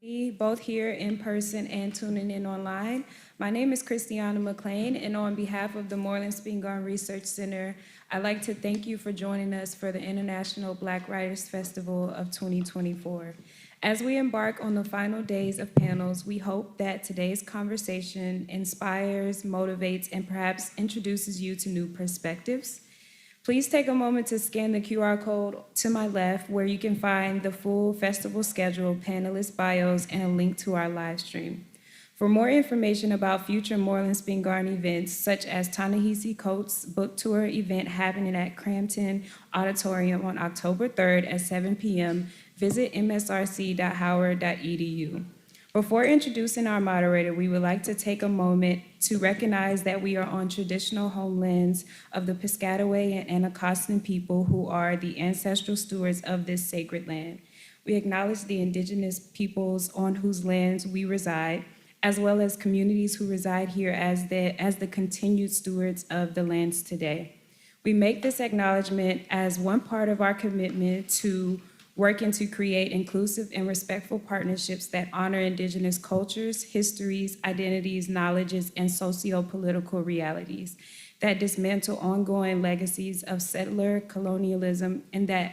Both here in person and tuning in online. My name is Christiana McLean, and on behalf of the Moreland Spingarn Research Center, I'd like to thank you for joining us for the International Black Writers Festival of 2024. As we embark on the final days of panels, we hope that today's conversation inspires, motivates, and perhaps introduces you to new perspectives. Please take a moment to scan the QR code to my left where you can find the full festival schedule, panelist bios, and a link to our live stream. For more information about future Moreland Spingarn events, such as Ta-Nehisi Coates' book tour event happening at Crampton Auditorium on October 3rd at 7 p.m., visit msrc.howard.edu. Before introducing our moderator, we would like to take a moment to recognize that we are on traditional homelands of the Piscataway and Anacostan people who are the ancestral stewards of this sacred land. We acknowledge the indigenous peoples on whose lands we reside, as well as communities who reside here as the continued stewards of the lands today. We make this acknowledgement as one part of our commitment to working to create inclusive and respectful partnerships that honor indigenous cultures, histories, identities, knowledges, and socio-political realities, that dismantle ongoing legacies of settler colonialism, and that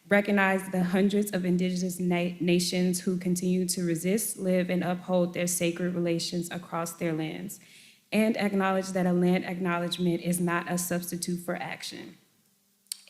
recognize the hundreds of indigenous nations who continue to resist, live, and uphold their sacred relations across their lands, and acknowledge that a land acknowledgement is not a substitute for action.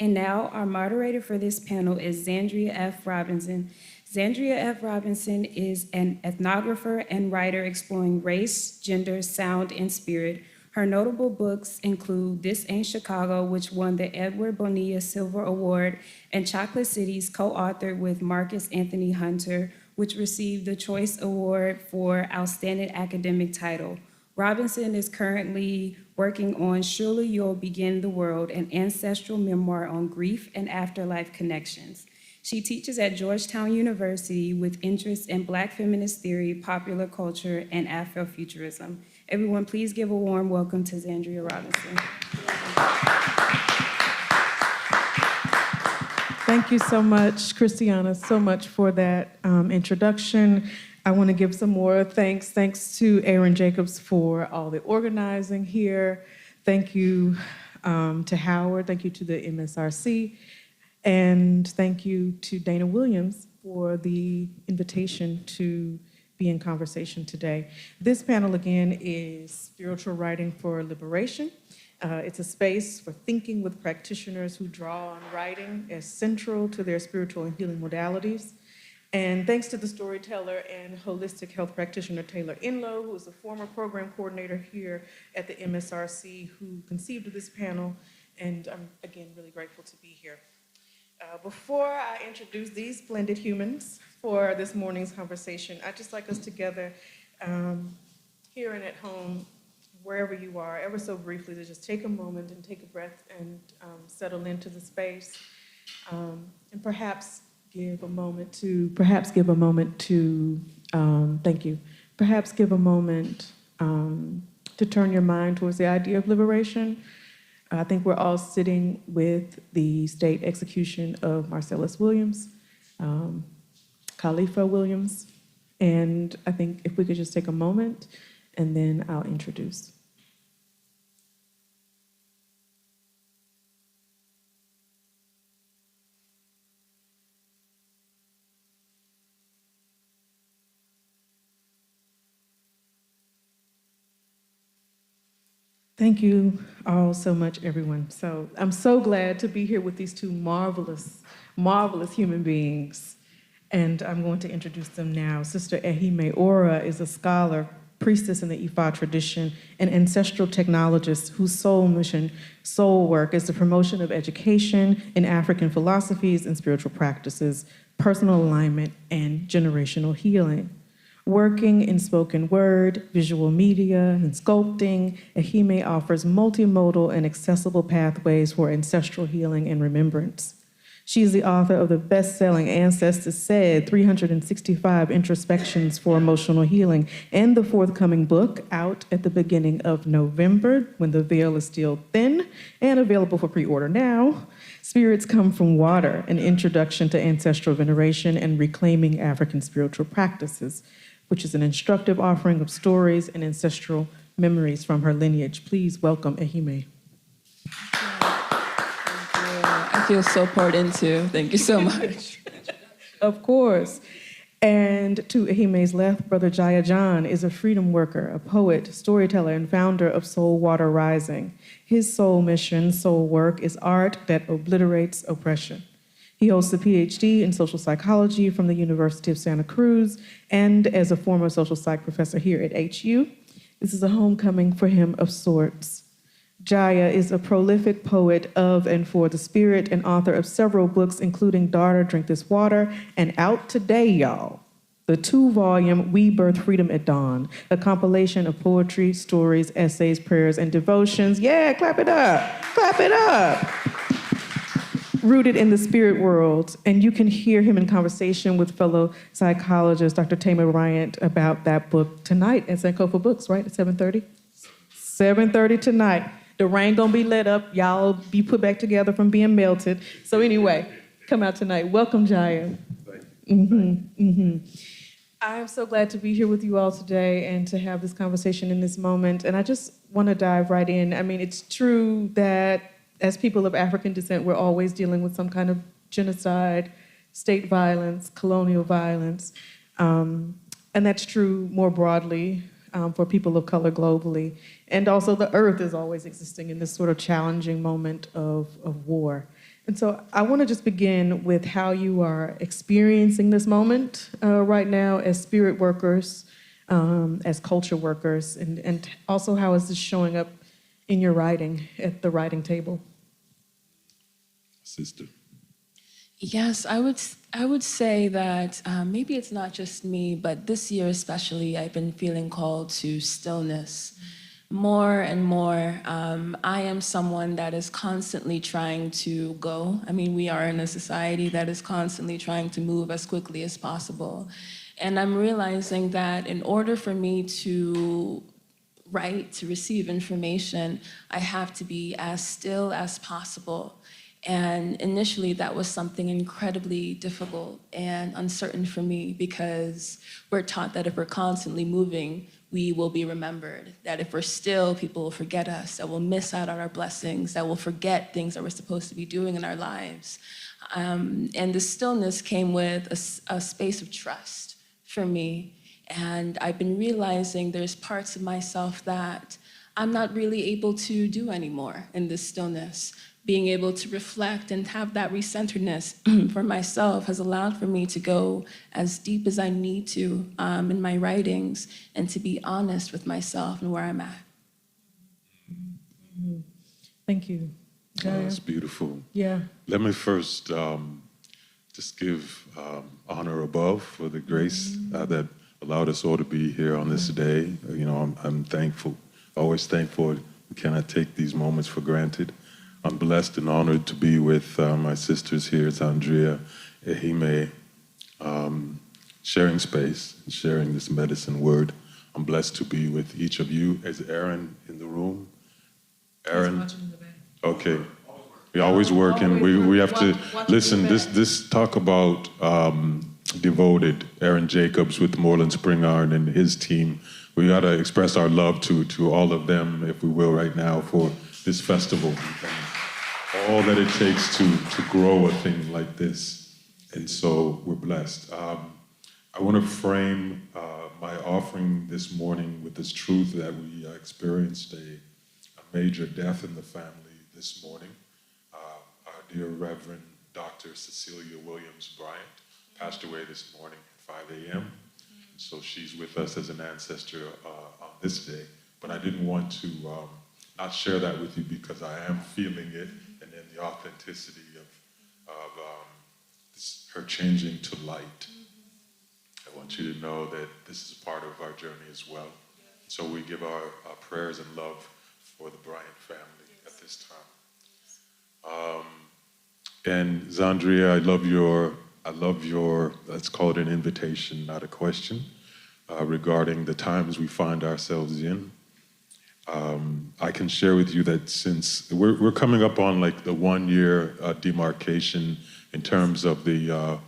And now, our moderator for this panel is Zandria F. Robinson. Zandria F. Robinson is an ethnographer and writer exploring race, gender, sound, and spirit. Her notable books include This Ain't Chicago, which won the Edward Bonilla Silver Award, and Chocolate Cities, co-authored with Marcus Anthony Hunter, which received the Choice Award for Outstanding Academic Title. Robinson is currently working on Surely You'll Begin the World, an ancestral memoir on grief and afterlife connections. She teaches at Georgetown University with interests in Black feminist theory, popular culture, and Afrofuturism. Everyone, please give a warm welcome to Zandria Robinson. Thank you so much, Christiana, so much for that introduction. I want to give some more thanks. Thanks to Aaron Jacobs for all the organizing here. Thank you to Howard. Thank you to the MSRC. And thank you to Dana Williams for the invitation to be in conversation today. This panel, again, is Spiritual Writing for Liberation. It's a space for thinking with practitioners who draw on writing as central to their spiritual and healing modalities. And thanks to the storyteller and holistic health practitioner Taylor Enlow, who is a former program coordinator here at the MSRC, who conceived this panel. And I'm, again, really grateful to be here. Before I introduce these splendid humans for this morning's conversation, I'd just like us together, here and at home, wherever you are, ever so briefly, to just take a moment and take a breath and settle into the space, and perhaps give a moment to, thank you, perhaps give a moment to turn your mind towards the idea of liberation. I think we're all sitting with the state execution of Marcellus Williams, Khalifa Williams, and I think if we could just take a moment and then I'll introduce. Thank you all so much, everyone. So I'm so glad to be here with these two marvelous, marvelous human beings. And I'm going to introduce them now. Sister Ehime Ora is a scholar, priestess in the Ifa tradition, an ancestral technologist whose sole mission, soul work, is the promotion of education in African philosophies and spiritual practices, personal alignment, and generational healing. Working in spoken word, visual media, and sculpting, Ehime offers multimodal and accessible pathways for ancestral healing and remembrance. She is the author of the best-selling Ancestor Said, 365 Introspections for Emotional Healing, and the forthcoming book, out at the beginning of November, When the Veil is Still Thin, and available for pre-order now, Spirits Come from Water, an introduction to ancestral veneration and reclaiming African spiritual practices, which is an instructive offering of stories and ancestral memories from her lineage. Please welcome Ehime. I feel so poured into. Thank you so much. Of course. And to Ehime's left, Brother Jaiya John is a freedom worker, a poet, storyteller, and founder of Soul Water Rising. His soul mission, soul work, is art that obliterates oppression. He holds a PhD in social psychology from the University of Santa Cruz, and as a former social psych professor here at HU, this is a homecoming for him of sorts. Jaiya is a prolific poet of and for the spirit and author of several books, including Daughter, Drink This Water, and out today, y'all, the 2-volume We Birth Freedom at Dawn, a compilation of poetry, stories, essays, prayers, and devotions. Yeah, clap it up, clap it up. Rooted in the spirit world, and you can hear him in conversation with fellow psychologist Dr. Tamar Bryant about that book tonight at Sankofa Books, right, at 7:30? 7:30 tonight. The rain gonna be lit up. Y'all be put back together from being melted. So anyway, come out tonight. Welcome, Jaiya. I'm so glad to be here with you all today and to have this conversation in this moment. And I just want to dive right in. I mean, it's true that as people of African descent, we're always dealing with some kind of genocide, state violence, colonial violence. And that's true more broadly for people of color globally. And also the earth is always existing in this sort of challenging moment of war. And so I want to just begin with how you are experiencing this moment right now as spirit workers, as culture workers, and also how is this showing up in your writing at the writing table? Sister. Yes, I would say that maybe it's not just me, but this year especially, I've been feeling called to stillness. More and more, I am someone that is constantly trying to go. I mean, we are in a society that is constantly trying to move as quickly as possible. And I'm realizing that in order for me to write, to receive information, I have to be as still as possible. And initially, that was something incredibly difficult and uncertain for me because we're taught that if we're constantly moving, we will be remembered. That if we're still, people will forget us, that we'll miss out on our blessings, that we'll forget things that we're supposed to be doing in our lives. And the stillness came with a space of trust for me. And I've been realizing there's parts of myself that I'm not really able to do anymore in this stillness. Being able to reflect and have that recenteredness for myself has allowed for me to go as deep as I need to in my writings and to be honest with myself and where I'm at. Thank you. Oh, that's beautiful. Yeah. Let me first just give honor above for the grace that allowed us all to be here on this day. You know, I'm thankful, always thankful. We cannot take these moments for granted. I'm blessed and honored to be with my sisters here, Zandria, Ehime, sharing space, and sharing this medicine word. I'm blessed to be with each of you. Is Aaron in the room? Aaron? Okay. We're always working. We have to listen. This talk about devoted Aaron Jacobs with Moreland Spring Iron and his team. We got to express our love to all of them, if we will, right now for this festival. All that it takes to grow a thing like this. And so we're blessed. I want to frame my offering this morning with this truth that we experienced a major death in the family this morning. Our dear Reverend Dr. Cecilia Williams Bryant passed away this morning at 5 a.m. So she's with us as an ancestor on this day. But I didn't want to not share that with you because I am feeling it, and then the authenticity of her changing to light. I want you to know that this is part of our journey as well. So we give our prayers and love for the Bryant family at this time. And Zandria, I love your, let's call it an invitation, not a question, regarding the times we find ourselves in. I can share with you that since we're coming up on like the 1 year demarcation in terms of the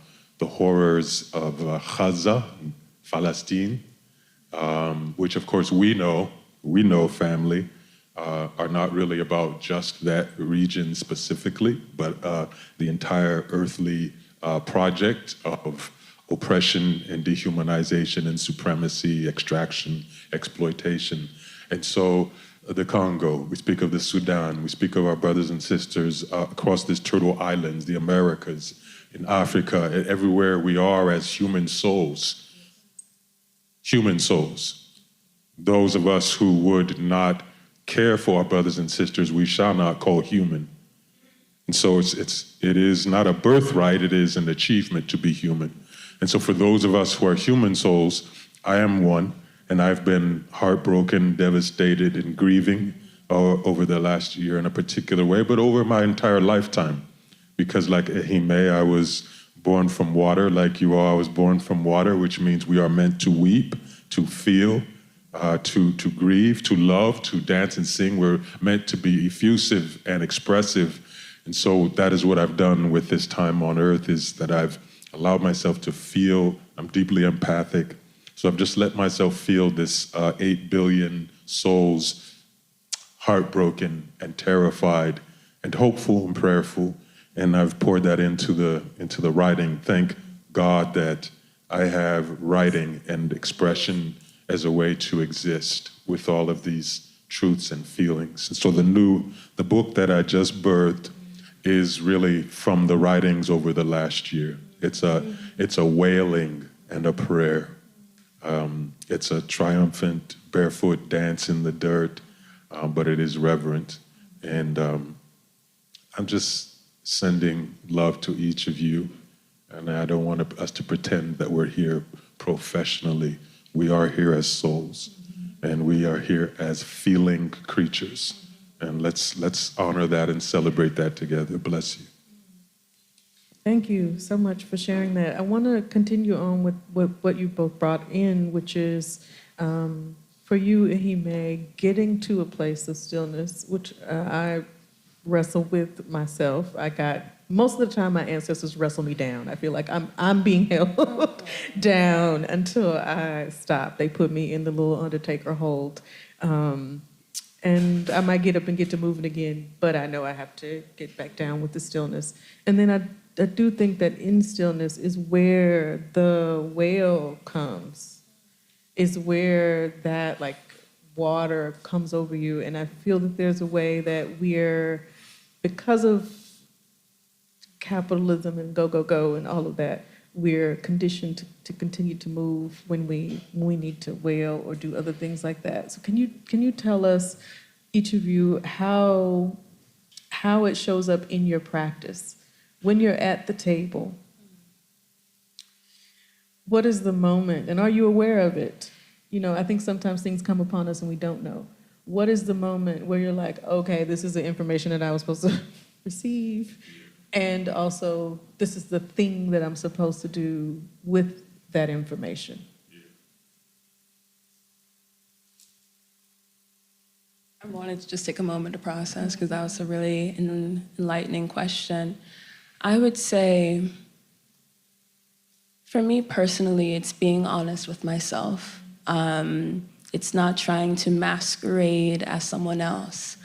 horrors of Gaza, Palestine, which of course we know family, are not really about just that region specifically, but the entire earthly project of oppression and dehumanization and supremacy, extraction, exploitation. And so the Congo, we speak of the Sudan, we speak of our brothers and sisters across these Turtle Islands, the Americas, in Africa, everywhere we are as human souls, those of us who would not care for our brothers and sisters, we shall not call human. And so it is not a birthright, it is an achievement to be human. And so for those of us who are human souls, I am one, and I've been heartbroken, devastated, and grieving over the last year in a particular way, but over my entire lifetime. Because like Ehime, I was born from water, like you all, I was born from water, which means we are meant to weep, to feel, to grieve, to love, to dance and sing. We're meant to be effusive and expressive. And so that is what I've done with this time on earth, is that I've allowed myself to feel. I'm deeply empathic. So I've just let myself feel this 8 billion souls, heartbroken and terrified and hopeful and prayerful. And I've poured that into the writing. Thank God that I have writing and expression as a way to exist with all of these truths and feelings. And so the book that I just birthed is really from the writings over the last year. It's a wailing and a prayer. It's a triumphant barefoot dance in the dirt, but it is reverent. And I'm just sending love to each of you. And I don't want us to pretend that we're here professionally. We are here as souls, and we are here as feeling creatures. And let's honor that and celebrate that together. Bless you. Thank you so much for sharing that. I want to continue on with what you both brought in, which is for you, Ehime, getting to a place of stillness, which I wrestle with myself. Most of the time my ancestors wrestle me down. I feel like I'm being held down until I stop. They put me in the little undertaker hold. And I might get up and get to moving again, but I know I have to get back down with the stillness. And then I do think that in stillness is where the wail comes, is where that like water comes over you. And I feel that there's a way that we're, because of capitalism and go and all of that, we're conditioned to continue to move when we need to wail or do other things like that. So can you tell us, each of you, how it shows up in your practice when you're at the table? What is the moment, and are you aware of it? I think sometimes things come upon us and we don't know. What is the moment where you're like, okay, this is the information that I was supposed to receive, and also this is the thing that I'm supposed to do with that information? I wanted to just take a moment to process, because that was a really enlightening question. I would say, for me personally, it's being honest with myself. It's not trying to masquerade as someone else.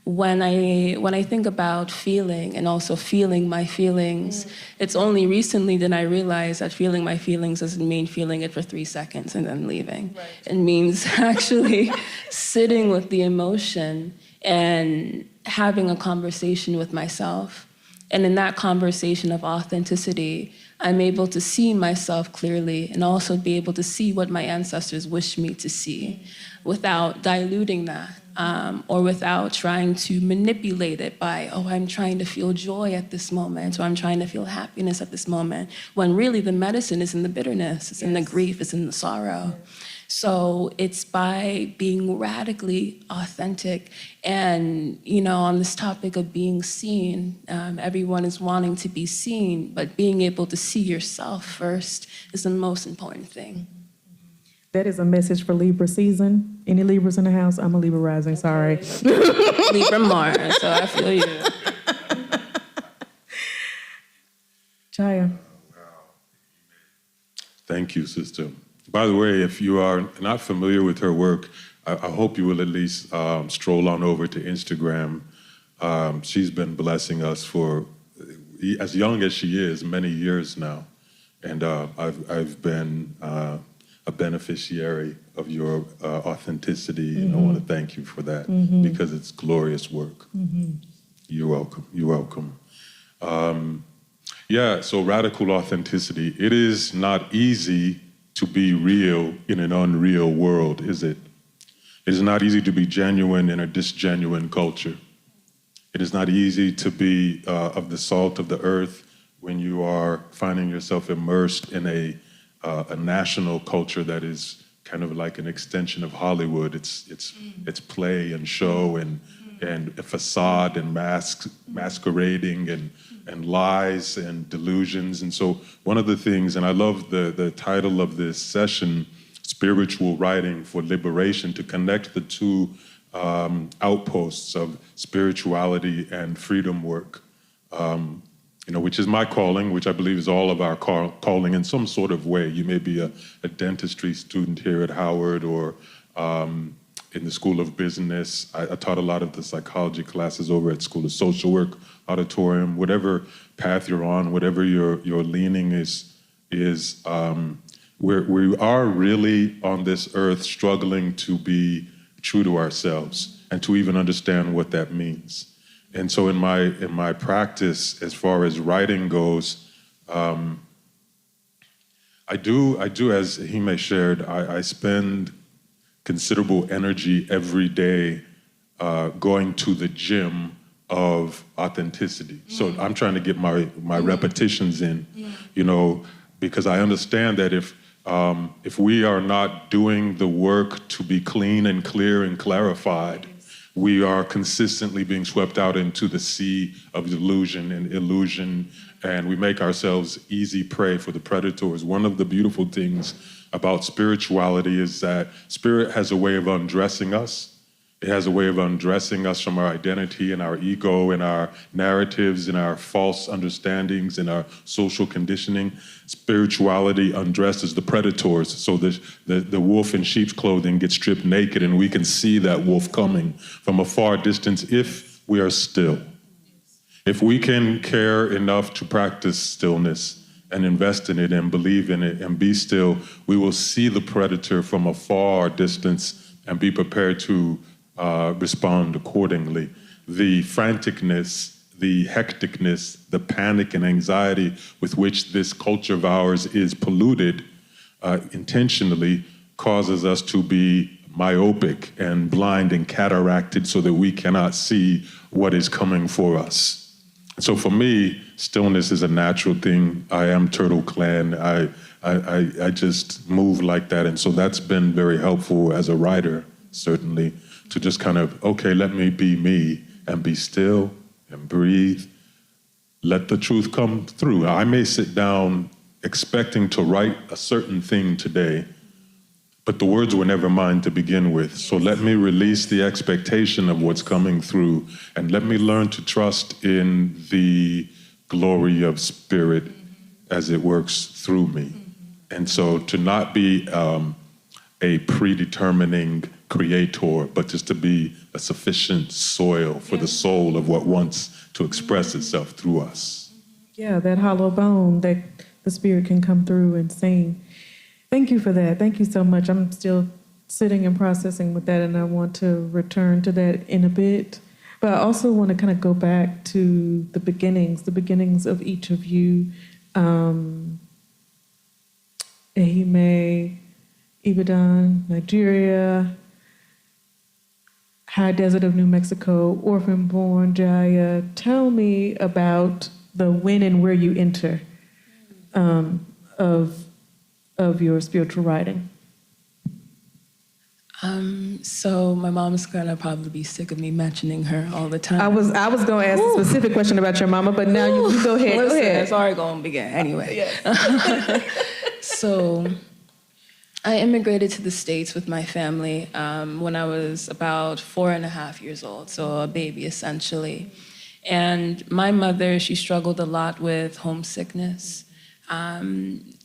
When I think about feeling and also feeling my feelings, it's only recently that I realized that feeling my feelings doesn't mean feeling it for 3 seconds and then leaving. Right. It means actually sitting with the emotion and having a conversation with myself. And in that conversation of authenticity, I'm able to see myself clearly and also be able to see what my ancestors wish me to see without diluting that. Or without trying to manipulate it by, I'm trying to feel joy at this moment, or I'm trying to feel happiness at this moment, when really the medicine is in the bitterness, it's in the grief, it's in the sorrow. So it's by being radically authentic. And, on this topic of being seen, everyone is wanting to be seen, but being able to see yourself first is the most important thing. That is a message for Libra season. Any Libras in the house? I'm a Libra rising, sorry. Libra Mars, so I feel you. Jaiya. Thank you, sister. By the way, if you are not familiar with her work, I hope you will at least stroll on over to Instagram. She's been blessing us for, as young as she is, many years now. And I've been a beneficiary of your authenticity, and I want to thank you for that because it's glorious work. You're welcome. You're welcome. Yeah, so radical authenticity. It is not easy to be real in an unreal world, is it? It is not easy to be genuine in a disgenuine culture. It is not easy to be of the salt of the earth when you are finding yourself immersed in a national culture that is kind of like an extension of Hollywood. It's play and show and a facade and masquerading and lies and delusions. And so one of the things, and I love the title of this session, Spiritual Writing for Liberation, to connect the two outposts of spirituality and freedom work, which is my calling, which I believe is all of our calling in some sort of way. You may be a dentistry student here at Howard or in the School of Business. I taught a lot of the psychology classes over at School of Social Work Auditorium. Whatever path you're on, whatever your leaning is we are really on this earth struggling to be true to ourselves and to even understand what that means. And so in my practice, as far as writing goes, I do, as Ehime shared, I spend considerable energy every day going to the gym of authenticity. So I'm trying to get my repetitions in, because I understand that if we are not doing the work to be clean and clear and clarified, we are consistently being swept out into the sea of delusion and illusion, and we make ourselves easy prey for the predators. One of the beautiful things about spirituality is that spirit has a way of undressing us. It has a way of undressing us from our identity and our ego and our narratives and our false understandings and our social conditioning. Spirituality undresses the predators, so the wolf in sheep's clothing gets stripped naked, and we can see that wolf coming from a far distance if we are still. If we can care enough to practice stillness and invest in it and believe in it and be still, we will see the predator from a far distance and be prepared to respond accordingly. The franticness, the hecticness, the panic and anxiety with which this culture of ours is polluted intentionally causes us to be myopic and blind and cataracted so that we cannot see what is coming for us. So for me, stillness is a natural thing. I am Turtle Clan. I just move like that. And so that's been very helpful as a writer, certainly, to just kind of, okay, let me be me and be still and breathe. Let the truth come through. I may sit down expecting to write a certain thing today, but the words were never mine to begin with. So let me release the expectation of what's coming through, and let me learn to trust in the glory of spirit as it works through me. And so to not be a predetermining creator, but just to be a sufficient soil for the soul of what wants to express itself through us. Yeah, that hollow bone that the spirit can come through and sing. Thank you for that. Thank you so much. I'm still sitting and processing with that, and I want to return to that in a bit. But I also want to kind of go back to the beginnings of each of you. Ehime, Ibadan, Nigeria, High Desert of New Mexico, orphan-born Jaiya. Tell me about the when and where you enter of your spiritual writing. So my mom's gonna probably be sick of me mentioning her all the time. I was going to ask a specific question about your mama, but now you go ahead. Listen, Go ahead. it's already gonna begin anyway. So I immigrated to the States with my family when I was about 4.5 years old, so a baby essentially. And my mother, she struggled a lot with homesickness.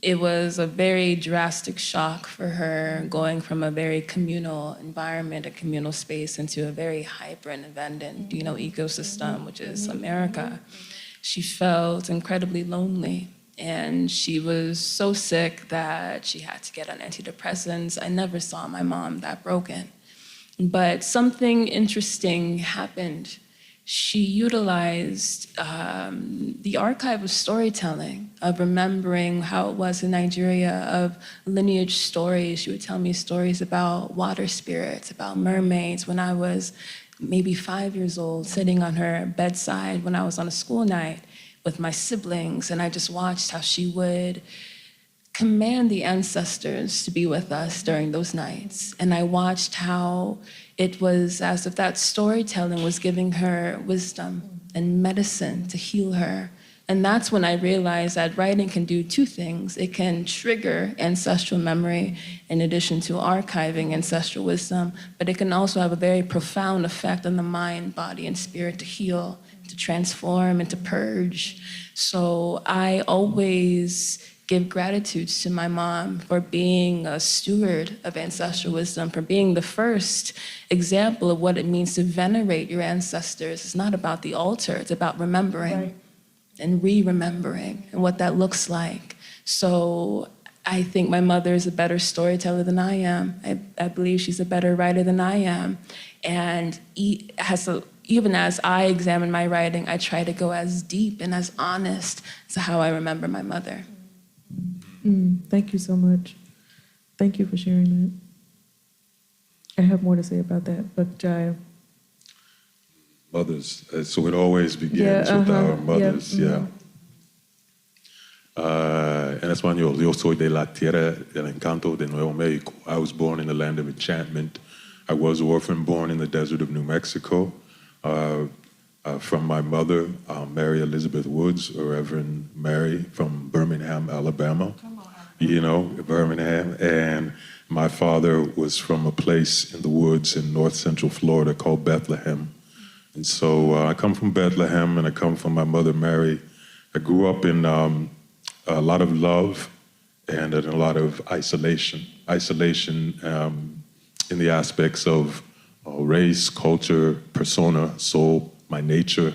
It was a very drastic shock for her going from a very communal environment, a communal space, into a very hyper independent, ecosystem, which is America. She felt incredibly lonely. And she was so sick that she had to get on antidepressants. I never saw my mom that broken. But something interesting happened. She utilized the archive of storytelling, of remembering how it was in Nigeria, of lineage stories. She would tell me stories about water spirits, about mermaids when I was maybe 5 years old, sitting on her bedside when I was on a school night with my siblings, and I just watched how she would command the ancestors to be with us during those nights. And I watched how it was as if that storytelling was giving her wisdom and medicine to heal her. And that's when I realized that writing can do two things. It can trigger ancestral memory in addition to archiving ancestral wisdom, but it can also have a very profound effect on the mind, body, and spirit to heal, to transform, and to purge. So I always give gratitude to my mom for being a steward of ancestral wisdom, for being the first example of what it means to venerate your ancestors. It's not about the altar, it's about remembering. Right. And re-remembering and what that looks like. So I think my mother is a better storyteller than I am. I believe she's a better writer than I am. And even as I examine my writing, I try to go as deep and as honest as to how I remember my mother. Thank you so much. Thank you for sharing that. I have more to say about that, but Jaiya. Mothers. So it always begins with our mothers, En español, yo soy de la tierra del encanto de Nuevo Mexico. I was born in the land of enchantment. I was orphan born in the desert of New Mexico from my mother, Mary Elizabeth Woods, or Reverend Mary from Birmingham, Alabama. Birmingham. And my father was from a place in the woods in north central Florida called Bethlehem. And so I come from Bethlehem, and I come from my mother, Mary. I grew up in a lot of love and in a lot of isolation. Isolation in the aspects of race, culture, persona, soul, my nature,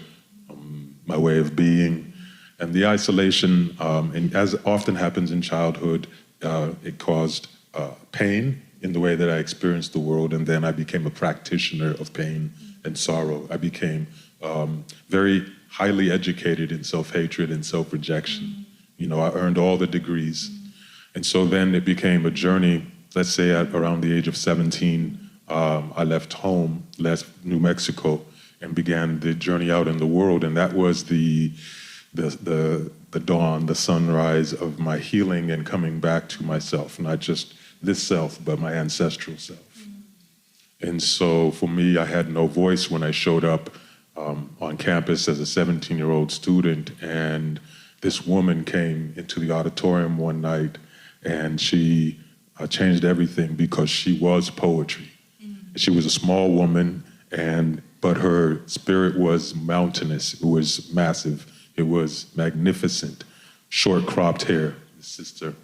my way of being. And the isolation, and as often happens in childhood, it caused pain in the way that I experienced the world, and then I became a practitioner of pain and sorrow. I became very highly educated in self-hatred and self-rejection. I earned all the degrees. And so then it became a journey. Let's say at around the age of 17, I left home, left New Mexico, and began the journey out in the world. And that was the dawn, the sunrise of my healing and coming back to myself, not just this self, but my ancestral self. And so for me, I had no voice when I showed up on campus as a 17-year-old student, and this woman came into the auditorium one night, and she changed everything because she was poetry. She was a small woman, but her spirit was mountainous. It was massive. It was magnificent. Short cropped hair, sister.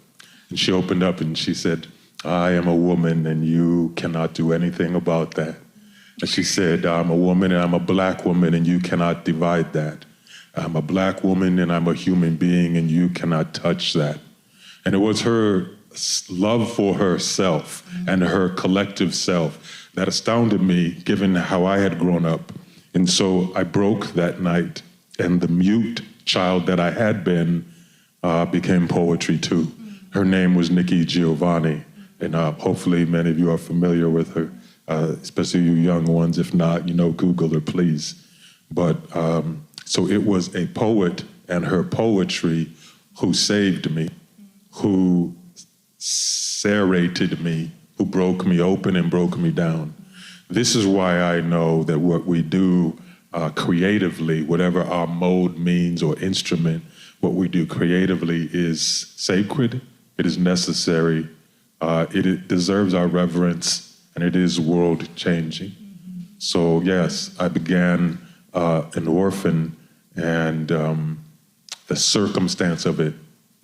And she opened up and she said, "I am a woman and you cannot do anything about that." And she said, "I'm a woman and I'm a black woman and you cannot divide that. I'm a black woman and I'm a human being and you cannot touch that." And it was her love for herself and her collective self that astounded me, given how I had grown up. And so I broke that night, and the mute child that I had been became poetry too. Her name was Nikki Giovanni. And hopefully many of you are familiar with her, especially you young ones. If not, Google her, please. But so it was a poet and her poetry who saved me, who serrated me, who broke me open and broke me down. This is why I know that what we do creatively, whatever our mode means or instrument, what we do creatively is sacred, it is necessary, It deserves our reverence, and it is world-changing. So yes, I began an orphan, and the circumstance of it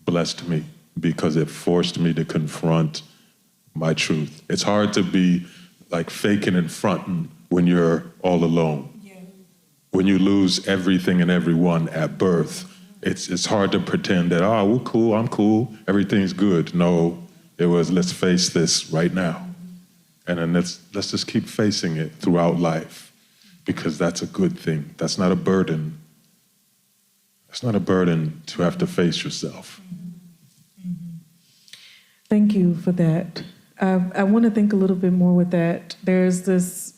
blessed me because it forced me to confront my truth. It's hard to be like faking and fronting when you're all alone. When you lose everything and everyone at birth, it's hard to pretend that, oh, we're cool, I'm cool, everything's good. No, it was, let's face this right now. And then let's just keep facing it throughout life, because that's a good thing. That's not a burden. It's not a burden to have to face yourself. Thank you for that. I want to think a little bit more with that. There's this,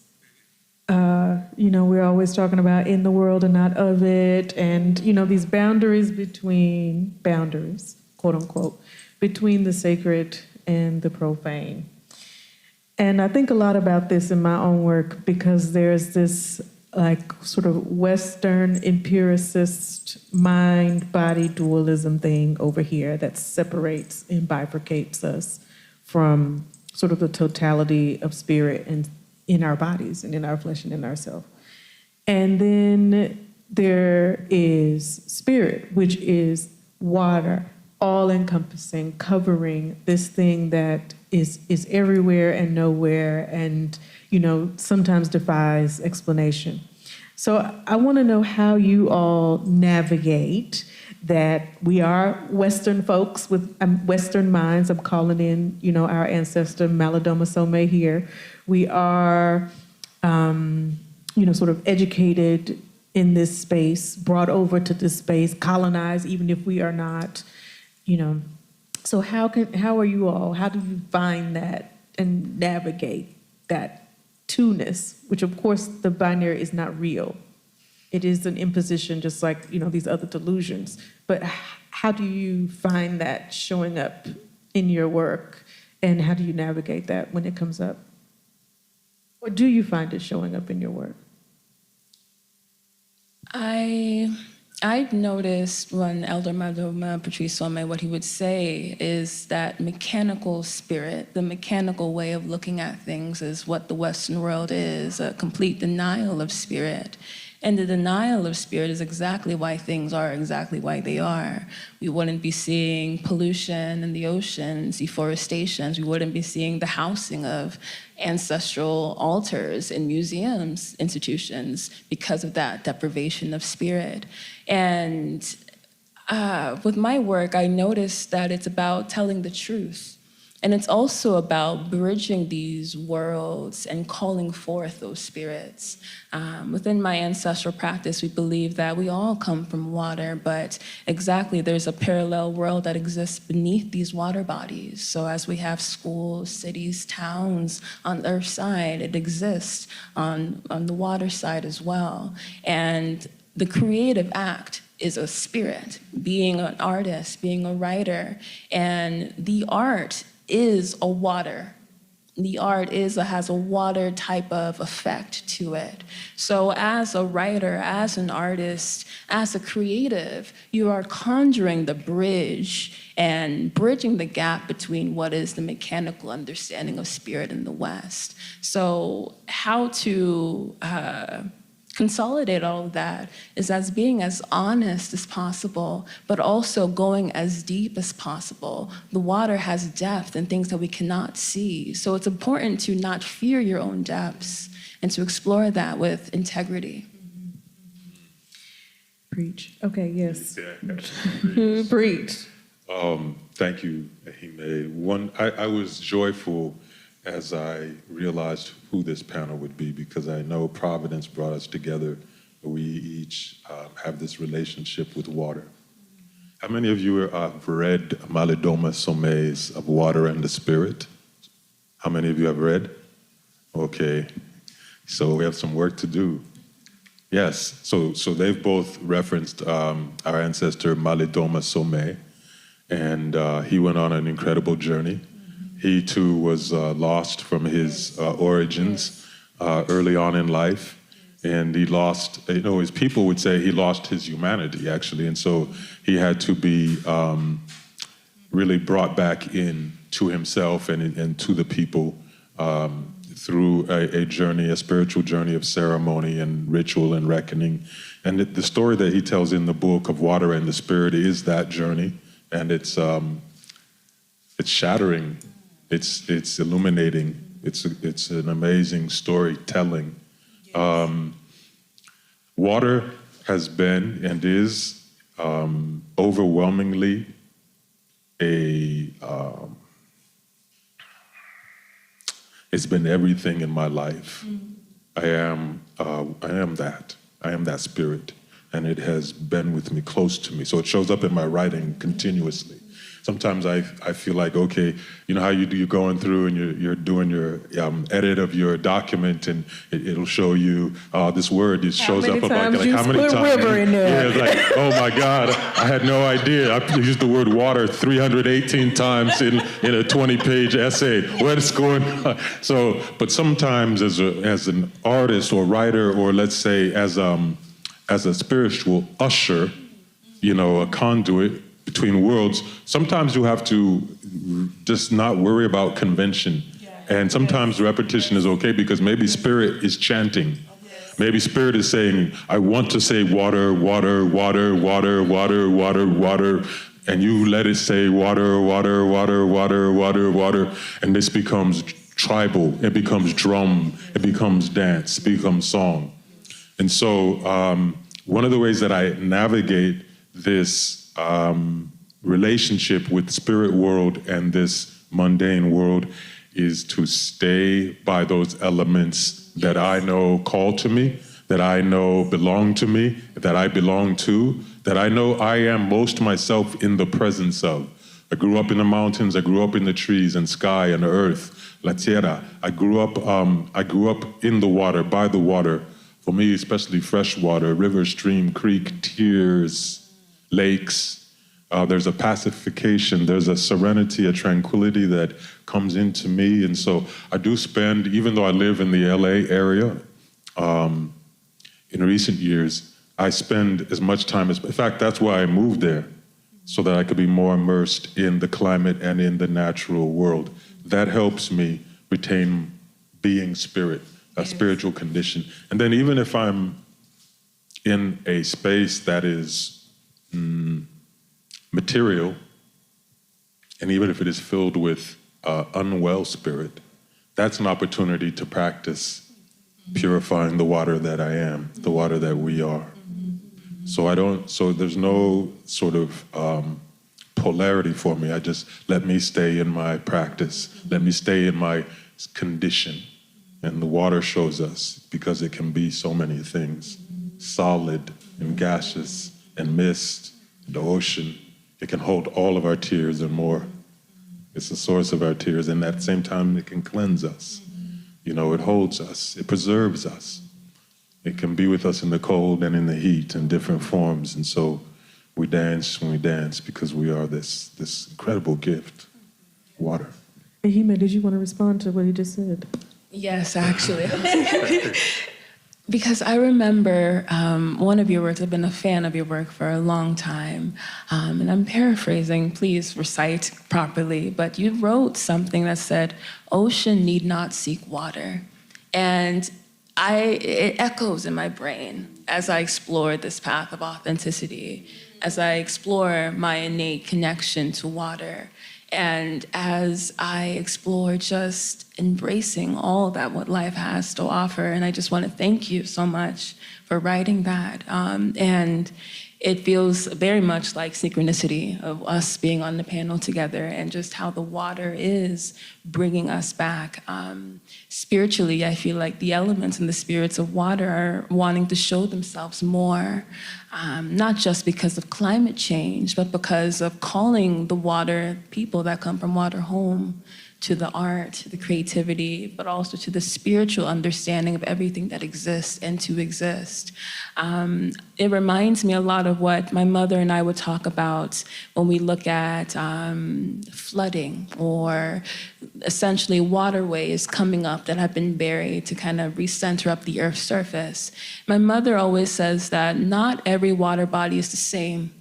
we're always talking about in the world and not of it, and, these boundaries, quote unquote, between the sacred and the profane. And I think a lot about this in my own work because there's this sort of Western empiricist mind-body dualism thing over here that separates and bifurcates us from sort of the totality of spirit and in our bodies and in our flesh and in ourselves. And then there is spirit, which is water, all-encompassing, covering this thing that is everywhere and nowhere and, sometimes defies explanation. So I want to know how you all navigate that. We are Western folks with Western minds. I'm calling in, our ancestor, Malidoma Somé here. We are, sort of educated in this space, brought over to this space, colonized, even if we are not, So how are you all? How do you find that and navigate that two-ness, which of course the binary is not real. It is an imposition, just like, these other delusions. But how do you find that showing up in your work, and how do you navigate that when it comes up? Or do you find it showing up in your work? I've noticed when Elder Madoma Patrice Somé, what he would say is that mechanical spirit, the mechanical way of looking at things is what the Western world is, a complete denial of spirit. And the denial of spirit is exactly why things are exactly why they are. We wouldn't be seeing pollution in the oceans, deforestations. We wouldn't be seeing the housing of ancestral altars in museums, institutions, because of that deprivation of spirit. And with my work, I noticed that it's about telling the truth. And it's also about bridging these worlds and calling forth those spirits. Within my ancestral practice, we believe that we all come from water, but exactly there's a parallel world that exists beneath these water bodies. So as we have schools, cities, towns on the earth side, it exists on the water side as well. And the creative act is a spirit, being an artist, being a writer, and the art is a water. The art has a water type of effect to it. So as a writer, as an artist, as a creative, you are conjuring the bridge and bridging the gap between what is the mechanical understanding of spirit in the West. So how to consolidate all of that is as being as honest as possible, but also going as deep as possible. The water has depth and things that we cannot see. So it's important to not fear your own depths and to explore that with integrity. Preach. Okay, yes. Yeah. Preach. Thank you, Ehime. I was joyful as I realized who this panel would be, because I know Providence brought us together. We each have this relationship with water. How many of you have read Malidoma Somé's Of Water and the Spirit? How many of you have read? Okay, so we have some work to do. Yes, so they've both referenced our ancestor Malidoma Somé, and he went on an incredible journey. He too was lost from his origins early on in life, and he lost, his people would say he lost his humanity, actually, and so he had to be really brought back in to himself and to the people through a journey, a spiritual journey of ceremony and ritual and reckoning. And the story that he tells in the book of Water and the Spirit is that journey, and it's shattering, it's illuminating, it's an amazing storytelling. Water has been and is overwhelmingly it's been everything in my life. I am that. I am that spirit, and it has been with me, close to me. So it shows up in my writing continuously. Sometimes I feel like, okay, you know how you're going through and you're doing your edit of your document, and it'll show you this word. It shows up like how many times? River in there. Yeah, it's like, oh my God, I had no idea. I used the word water 318 times in a 20-page essay. What's going on? So, but sometimes as an artist or writer, or let's say as a spiritual usher, you know, a conduit between worlds, sometimes you have to just not worry about convention. And sometimes repetition is okay, because maybe spirit is chanting. Maybe spirit is saying, I want to say water, water, water, water, water, water, water. And you let it say water, water, water, water, water, water. And this becomes tribal. It becomes drum. It becomes dance. It becomes song. And so one of the ways that I navigate this relationship with spirit world and this mundane world is to stay by those elements that I know call to me, that I know belong to me, that I belong to, that I know I am most myself in the presence of. I grew up in the mountains, I grew up in the trees and sky and earth, la tierra. I grew up in the water, by the water. For me, especially fresh water, river, stream, creek, tears, lakes. There's a pacification, there's a serenity, a tranquility that comes into me. And so I do spend, even though I live in the LA area, in recent years, I spend as much time as, in fact, that's why I moved there, so that I could be more immersed in the climate and in the natural world. That helps me retain being spirit, a spiritual condition. And then even if I'm in a space that is material, and even if it is filled with unwell spirit, that's an opportunity to practice purifying the water that I am, the water that we are. So there's no sort of polarity for me. I just let me stay in my practice, let me stay in my condition. And the water shows us, because it can be so many things, solid and gaseous and mist, the ocean. It can hold all of our tears and more. It's the source of our tears, and at the same time, it can cleanse us. You know, it holds us, it preserves us. It can be with us in the cold and in the heat in different forms, and so we dance when we dance, because we are this incredible gift, water. Ehime, did you want to respond to what he just said? Yes, actually. Because I remember one of your works, I've been a fan of your work for a long time, and I'm paraphrasing, please recite properly, but you wrote something that said, ocean need not seek water. And it echoes in my brain as I explore this path of authenticity, as I explore my innate connection to water. And as I explore just embracing all that what life has to offer, and I just want to thank you so much for writing that. And it feels very much like synchronicity of us being on the panel together, and just how the water is bringing us back. Spiritually, I feel like the elements and the spirits of water are wanting to show themselves more, not just because of climate change, but because of calling the water people that come from water home, to the art, the creativity, but also to the spiritual understanding of everything that exists and to exist. It reminds me a lot of what my mother and I would talk about when we look at flooding, or essentially waterways coming up that have been buried to kind of recenter up the Earth's surface. My mother always says that not every water body is the same.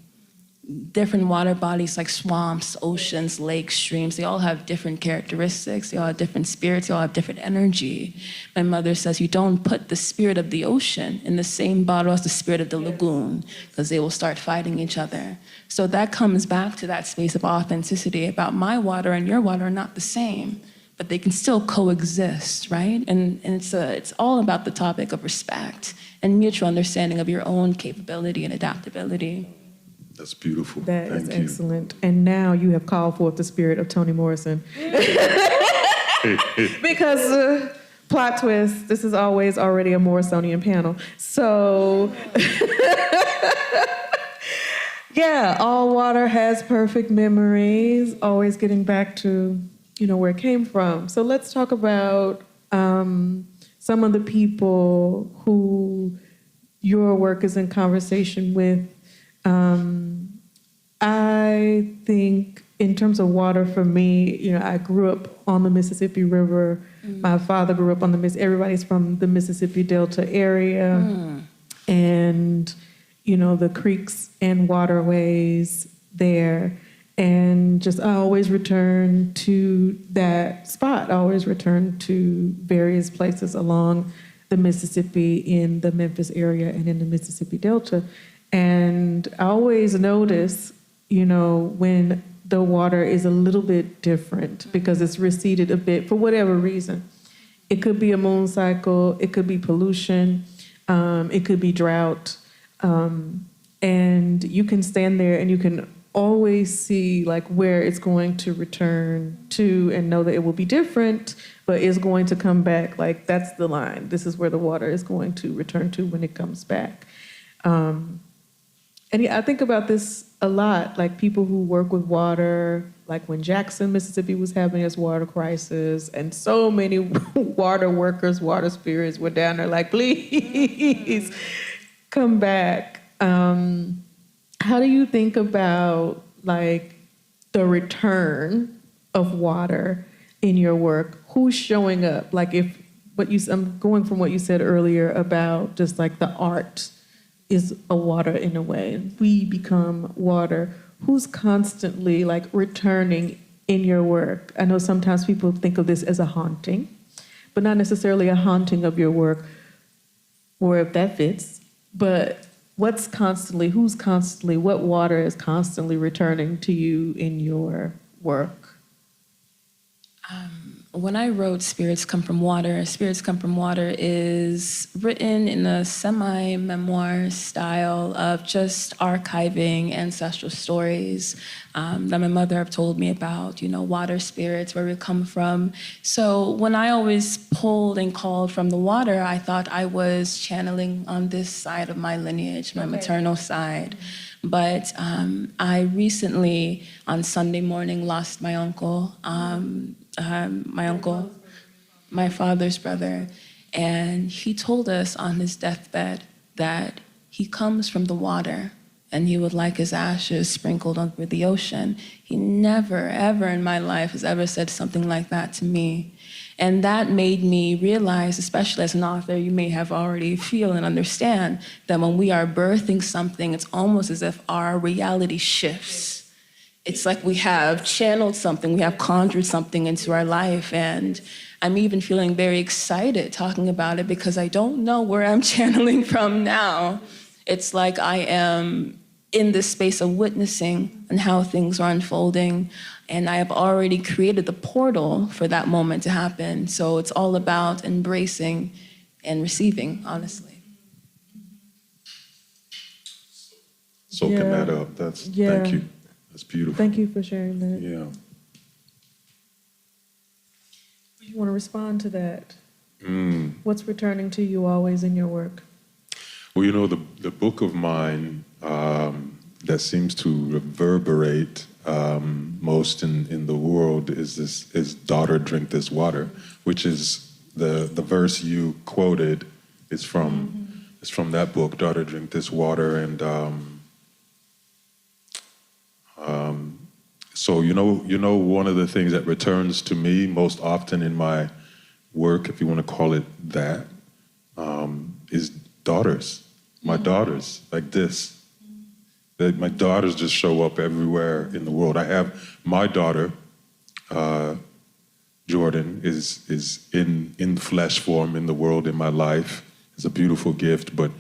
different water bodies like swamps, oceans, lakes, streams, they all have different characteristics. They all have different spirits. They all have different energy. My mother says you don't put the spirit of the ocean in the same bottle as the spirit of the lagoon, because they will start fighting each other. So that comes back to that space of authenticity about my water and your water are not the same, but they can still coexist, right? And it's all about the topic of respect and mutual understanding of your own capability and adaptability. That's beautiful. That is Thank you. excellent. And now you have called forth the spirit of Toni Morrison. Because, plot twist, this is always already a Morrisonian panel. So, yeah, all water has perfect memories, always getting back to, where it came from. So let's talk about some of the people who your work is in conversation with. I think in terms of water for me, I grew up on the Mississippi River. My father grew up on the everybody's from the Mississippi Delta area. And, the creeks and waterways there. And just I always return to that spot. I always return to various places along the Mississippi in the Memphis area and in the Mississippi Delta. And I always notice, when the water is a little bit different because it's receded a bit for whatever reason. It could be a moon cycle, it could be pollution, it could be drought. And you can stand there and you can always see like where it's going to return to and know that it will be different, but it's going to come back. Like that's the line. This is where the water is going to return to when it comes back. And yeah, I think about this a lot, like people who work with water, like when Jackson, Mississippi was having its water crisis, and so many water workers, water spirits were down there like, please come back. How do you think about like the return of water in your work? Who's showing up? Like I'm going from what you said earlier about just like the art is a water in a way, and we become water. Who's constantly like returning in your work? I know sometimes people think of this as a haunting, but not necessarily a haunting of your work, or if that fits, but who's constantly, what water is constantly returning to you in your work? When I wrote Spirits Come From Water is written in a semi-memoir style of just archiving ancestral stories that my mother have told me about, water spirits, where we come from. So when I always pulled and called from the water, I thought I was channeling on this side of my lineage, my maternal side. But I recently, on Sunday morning, lost my uncle. My father's brother, and he told us on his deathbed that he comes from the water and he would like his ashes sprinkled over the ocean. He never, ever in my life has ever said something like that to me. And that made me realize, especially as an author, you may have already feel and understand that when we are birthing something, it's almost as if our reality shifts. It's like we have channeled something, we have conjured something into our life, and I'm even feeling very excited talking about it because I don't know where I'm channeling from now. It's like I am in this space of witnessing and how things are unfolding, and I have already created the portal for that moment to happen. So it's all about embracing and receiving, honestly. Soaking that up. Thank you. That's beautiful. Thank you for sharing that. Yeah. You want to respond to that? What's returning to you always in your work? Well, the book of mine that seems to reverberate most in the world is "Daughter, Drink This Water," which is the verse you quoted is from that book, "Daughter, Drink This Water," and so one of the things that returns to me most often in my work, if you want to call it that, is daughters. My daughters, like this. That my daughters just show up everywhere in the world. I have my daughter, Jordan, is in flesh form in the world in my life. It's a beautiful gift, but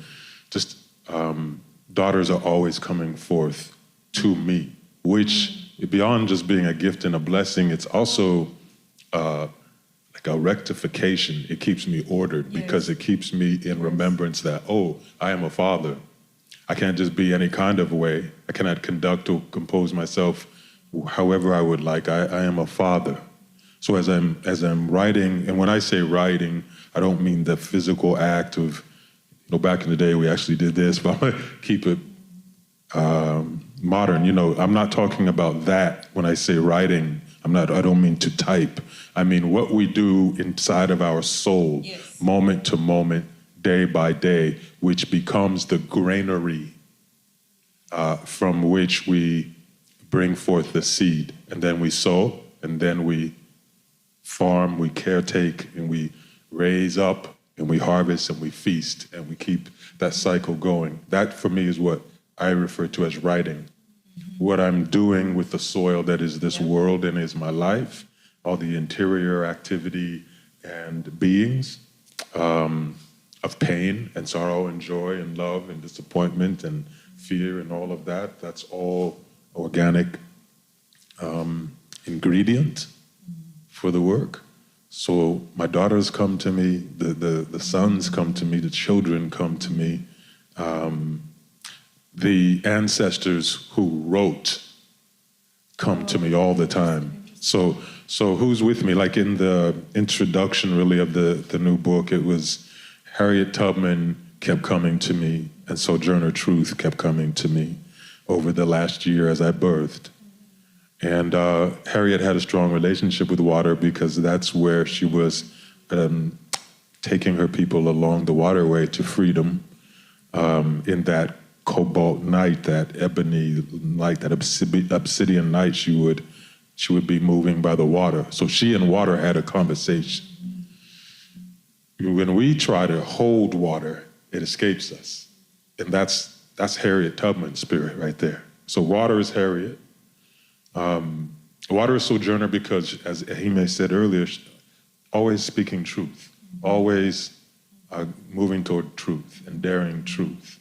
just daughters are always coming forth to me, which beyond just being a gift and a blessing, it's also like a rectification. It keeps me ordered because it keeps me in remembrance that, oh, I am a father. I can't just be any kind of way. I cannot conduct or compose myself however I would like. I am a father. So as I'm writing, and when I say writing, I don't mean the physical act of, back in the day we actually did this, but I'm gonna keep it modern. I'm not talking about that when I say writing. I don't mean to type. I mean what we do inside of our soul, moment to moment, day by day, which becomes the granary from which we bring forth the seed. And then we sow, and then we farm, we caretake, and we raise up, and we harvest, and we feast, and we keep that cycle going. That, for me, is what I refer to as writing. What I'm doing with the soil that is this world and is my life, all the interior activity and beings of pain and sorrow and joy and love and disappointment and fear and all of that, that's all organic ingredient for the work. So my daughters come to me, the sons come to me, the children come to me. The ancestors who wrote come to me all the time. So who's with me? Like in the introduction, really, of the new book, it was Harriet Tubman kept coming to me, and Sojourner Truth kept coming to me over the last year as I birthed. And Harriet had a strong relationship with water because that's where she was taking her people along the waterway to freedom in that cobalt night, that ebony light, that obsidian night. She would be moving by the water. So she and water had a conversation. When we try to hold water, it escapes us. And that's Harriet Tubman's spirit right there. So water is Harriet. Water is Sojourner because, as Ehime said earlier, always speaking truth, always moving toward truth and daring truth.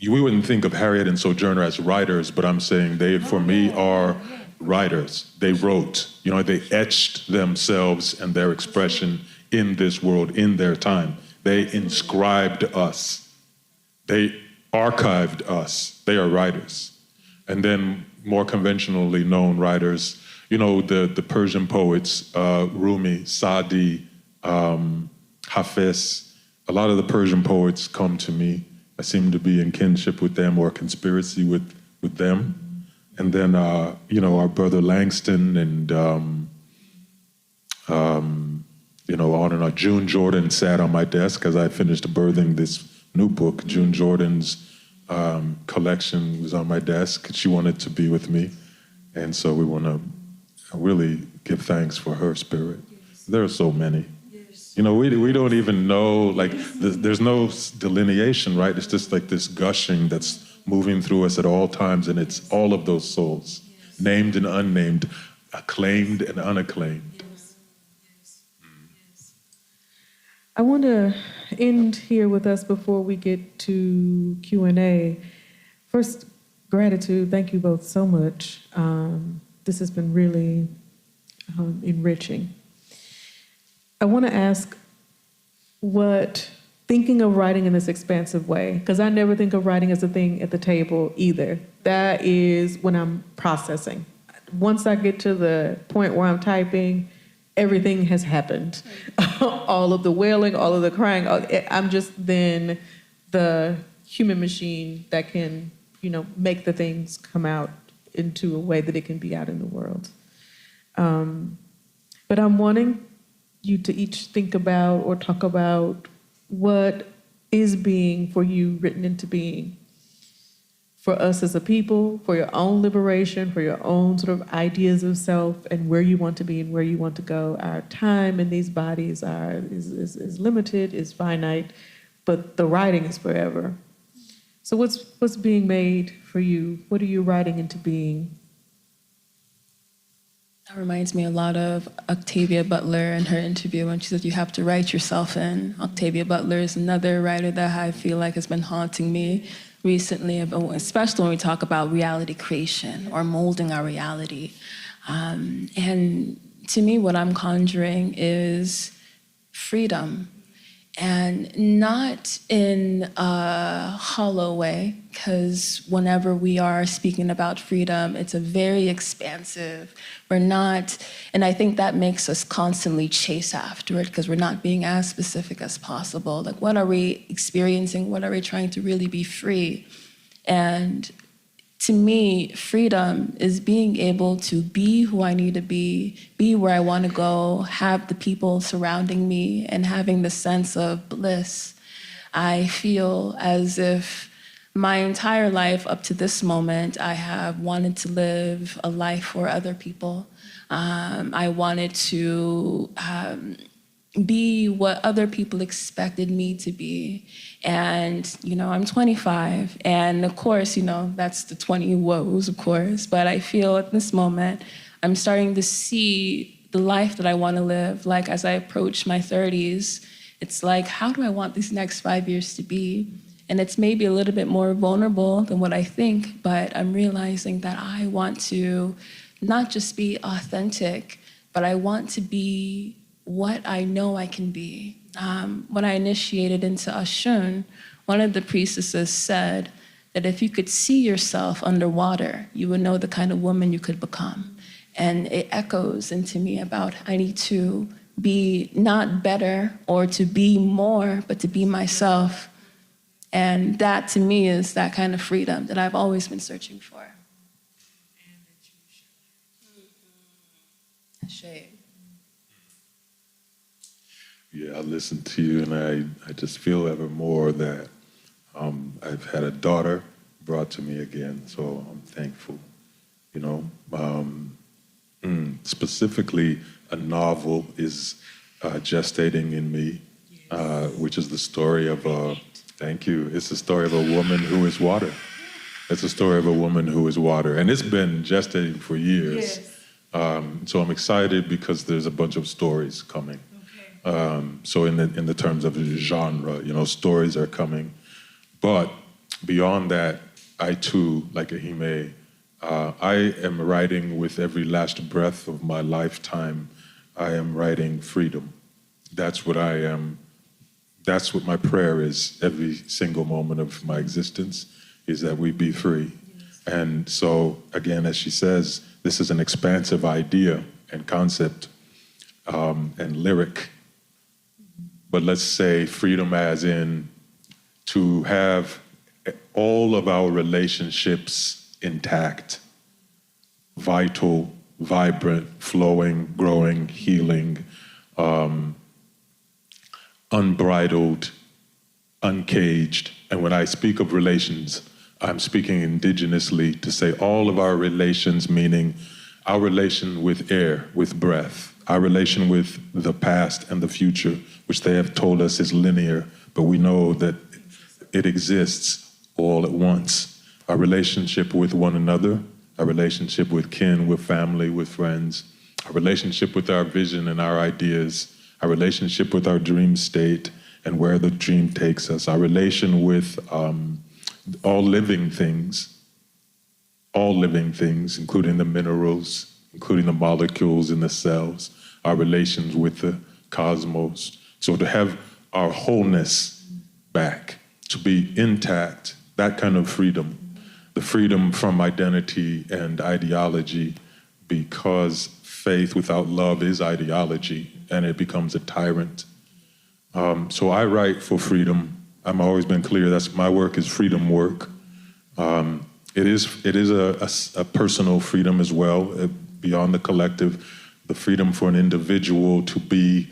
We wouldn't think of Harriet and Sojourner as writers, but I'm saying they, for me, are writers. They wrote, they etched themselves and their expression in this world, in their time. They inscribed us. They archived us. They are writers. And then more conventionally known writers, the Persian poets, Rumi, Saadi, Hafiz. A lot of the Persian poets come to me. I seem to be in kinship with them or conspiracy with them. And then, our brother Langston and, on and on. June Jordan sat on my desk as I finished birthing this new book. June Jordan's collection was on my desk. She wanted to be with me. And so we want to really give thanks for her spirit. There are so many. We don't even know, there's no delineation, right? It's just like this gushing that's moving through us at all times, and it's all of those souls, named and unnamed, acclaimed and unacclaimed. I want to end here with us before we get to Q&A. First, gratitude. Thank you both so much. This has been really enriching. I want to ask what thinking of writing in this expansive way, because I never think of writing as a thing at the table either. That is when I'm processing. Once I get to the point where I'm typing, everything has happened. All of the wailing, all of the crying. I'm just then the human machine that can, make the things come out into a way that it can be out in the world. But I'm wanting you to each think about or talk about what is being for you written into being. For us as a people, for your own liberation, for your own sort of ideas of self and where you want to be and where you want to go. Our time in these bodies is limited, is finite, but the writing is forever. So what's being made for you? What are you writing into being? That reminds me a lot of Octavia Butler and her interview when she said you have to write yourself in. Octavia Butler is another writer that I feel like has been haunting me recently, especially when we talk about reality creation or molding our reality. And to me, what I'm conjuring is freedom. And not in a hollow way, because whenever we are speaking about freedom, it's a very expansive, we're not, and I think that makes us constantly chase after it because we're not being as specific as possible. Like, what are we experiencing? What are we trying to really be free? And to me, freedom is being able to be who I need to be where I want to go, have the people surrounding me, and having the sense of bliss. I feel as if my entire life up to this moment, I have wanted to live a life for other people. I wanted to be what other people expected me to be. And, I'm 25, and of course, that's the 20 woes, of course, but I feel at this moment, I'm starting to see the life that I want to live. Like, as I approach my 30s, it's like, how do I want these next 5 years to be? And it's maybe a little bit more vulnerable than what I think, but I'm realizing that I want to not just be authentic, but I want to be what I know I can be. When I initiated into Ashun, one of the priestesses said that if you could see yourself underwater, you would know the kind of woman you could become. And it echoes into me about I need to be not better or to be more, but to be myself. And that, to me, is that kind of freedom that I've always been searching for. Shade. Yeah, I listen to you, and I just feel ever more that I've had a daughter brought to me again, so I'm thankful. Specifically, a novel is gestating in me, which is the story of thank you, it's the story of a woman who is water. It's the story of a woman who is water, and it's been gestating for years. Yes. So I'm excited because there's a bunch of stories coming. So in the terms of genre, stories are coming. But beyond that, I too, like Ehime, I am writing with every last breath of my lifetime. I am writing freedom. That's what I am. That's what my prayer is every single moment of my existence, is that we be free. And so, again, as she says, this is an expansive idea and concept and lyric. But let's say freedom as in to have all of our relationships intact, vital, vibrant, flowing, growing, healing, unbridled, uncaged. And when I speak of relations, I'm speaking indigenously to say all of our relations, meaning our relation with air, with breath, our relation with the past and the future, which they have told us is linear, but we know that it exists all at once. Our relationship with one another, our relationship with kin, with family, with friends, our relationship with our vision and our ideas, our relationship with our dream state and where the dream takes us, our relation with all living things, including the minerals, including the molecules in the cells, our relations with the cosmos. So to have our wholeness back, to be intact, that kind of freedom, the freedom from identity and ideology, because faith without love is ideology and it becomes a tyrant. So I write for freedom. I've always been clear, that's my work is freedom work. It is a personal freedom as well, beyond the collective, the freedom for an individual to be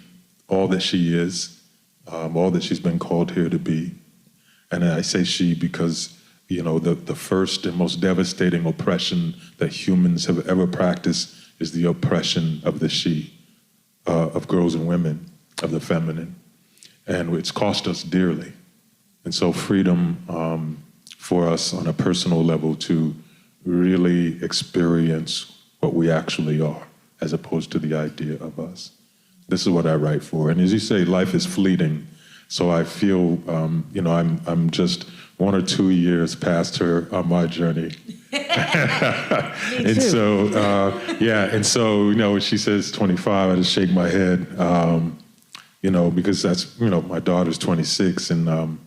all that she is, all that she's been called here to be. And I say she because, the first and most devastating oppression that humans have ever practiced is the oppression of the she, of girls and women, of the feminine. And it's cost us dearly. And so freedom for us on a personal level to really experience what we actually are, as opposed to the idea of us. This is what I write for. And as you say, life is fleeting. So I feel, I'm just 1 or 2 years past her on my journey. And so, when she says 25, I just shake my head, because that's, my daughter's 26. And,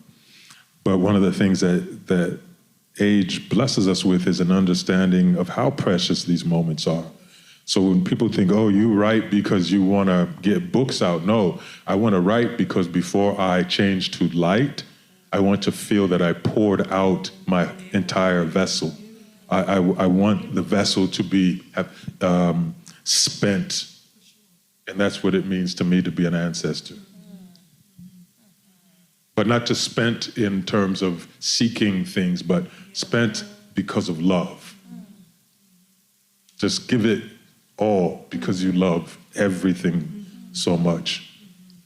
but one of the things that age blesses us with is an understanding of how precious these moments are. So when people think, oh, you write because you want to get books out. No, I want to write because before I change to light, I want to feel that I poured out my entire vessel. I want the vessel to be spent. And that's what it means to me to be an ancestor. But not just spent in terms of seeking things, but spent because of love. Just give it all because you love everything so much.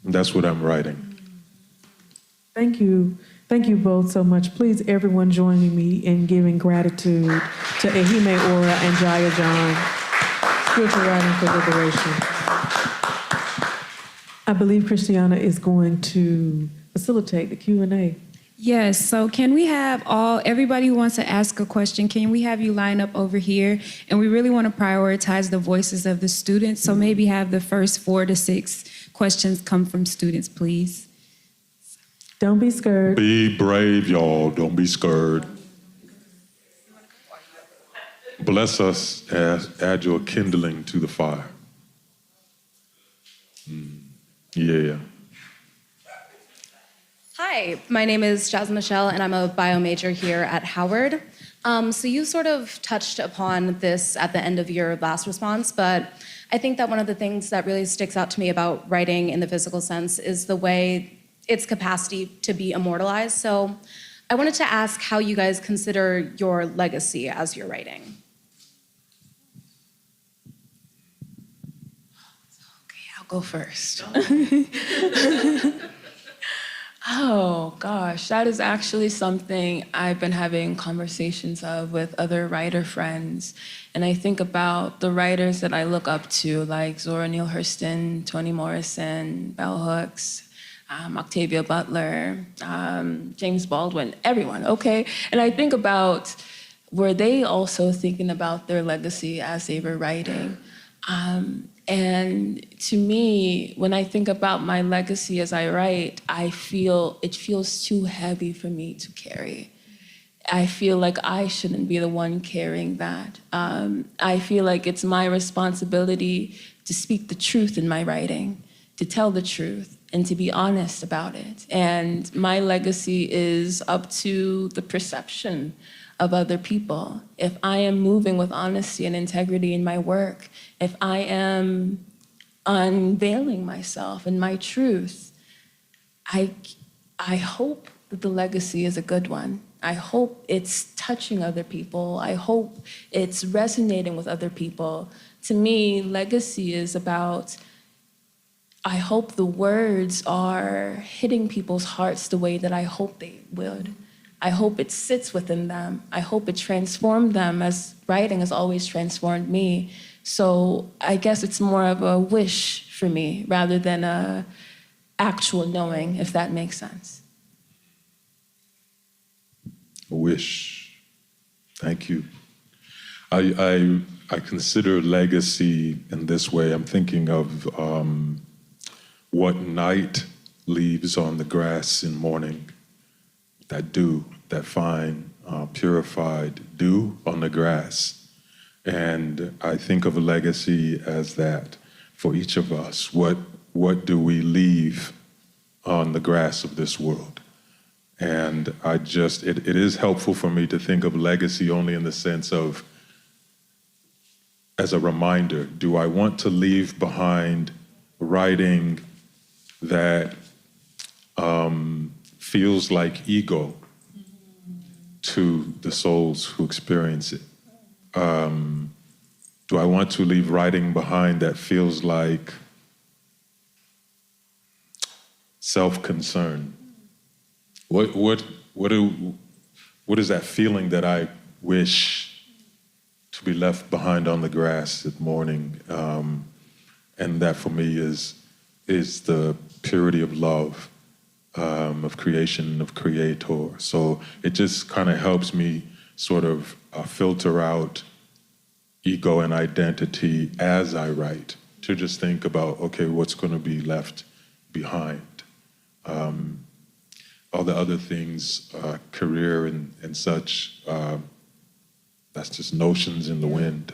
And that's what I'm writing. Thank you. Thank you both so much. Please, everyone joining me in giving gratitude to Ehime Ora and Jaiya John, Spiritual Writing for Liberation. I believe Christiana is going to facilitate the Q&A. Yes, so can we have everybody who wants to ask a question, can we have you line up over here? And we really want to prioritize the voices of the students, so maybe have the first 4 to 6 questions come from students, please. Don't be scared. Be brave, y'all. Don't be scared. Bless us, add your kindling to the fire. Yeah. Hi, my name is Jasmine Michelle, and I'm a bio major here at Howard. So you sort of touched upon this at the end of your last response, but I think that one of the things that really sticks out to me about writing in the physical sense is the way its capacity to be immortalized. So I wanted to ask how you guys consider your legacy as you're writing. Okay, I'll go first. Oh, gosh, that is actually something I've been having conversations of with other writer friends. And I think about the writers that I look up to, like Zora Neale Hurston, Toni Morrison, Bell Hooks, Octavia Butler, James Baldwin, everyone, okay? And I think about, were they also thinking about their legacy as they were writing? And to me, when I think about my legacy as I write, I feel it feels too heavy for me to carry. I feel like I shouldn't be the one carrying that. I feel like it's my responsibility to speak the truth in my writing, to tell the truth, and to be honest about it. And my legacy is up to the perception of other people. If I am moving with honesty and integrity in my work, if I am unveiling myself and my truth, I hope that the legacy is a good one. I hope it's touching other people. I hope it's resonating with other people. To me, legacy is about, I hope the words are hitting people's hearts the way that I hope they would. I hope it sits within them. I hope it transformed them as writing has always transformed me. So I guess it's more of a wish for me rather than a actual knowing, if that makes sense. A wish. Thank you. I consider legacy in this way. I'm thinking of what night leaves on the grass in morning. That dew, that fine, purified dew on the grass. And I think of a legacy as that for each of us. What do we leave on the grass of this world? And it is helpful for me to think of legacy only in the sense of, as a reminder, do I want to leave behind writing that feels like ego to the souls who experience it? Do I want to leave writing behind that feels like self-concern? What what is that feeling that I wish to be left behind on the grass at morning? And that for me is the purity of love, of creation, of creator. So it just kind of helps me sort of filter out ego and identity as I write, to just think about, okay, what's going to be left behind? All the other things, career and such, that's just notions in the wind.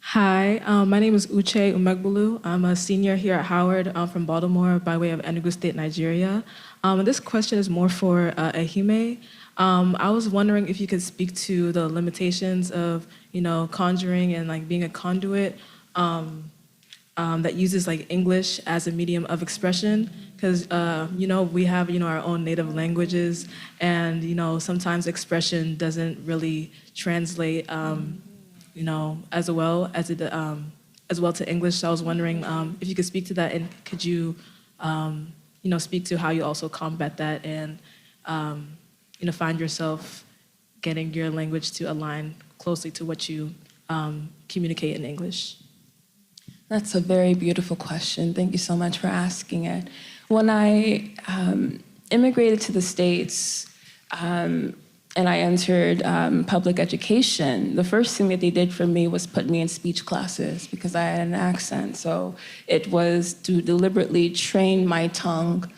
Hi, my name is Uche Umegbulu. I'm a senior here at Howard. I'm from Baltimore by way of Enugu State, Nigeria. And this question is more for Ehime. I was wondering if you could speak to the limitations of, conjuring and like being a conduit that uses like English as a medium of expression, because we have our own native languages, and sometimes expression doesn't really translate as well to English. So I was wondering if you could speak to that, and could you speak to how you also combat that and find yourself getting your language to align closely to what you communicate in English. That's a very beautiful question. Thank you so much for asking it. When I immigrated to the States and I entered public education, the first thing that they did for me was put me in speech classes because I had an accent. So it was to deliberately train my tongue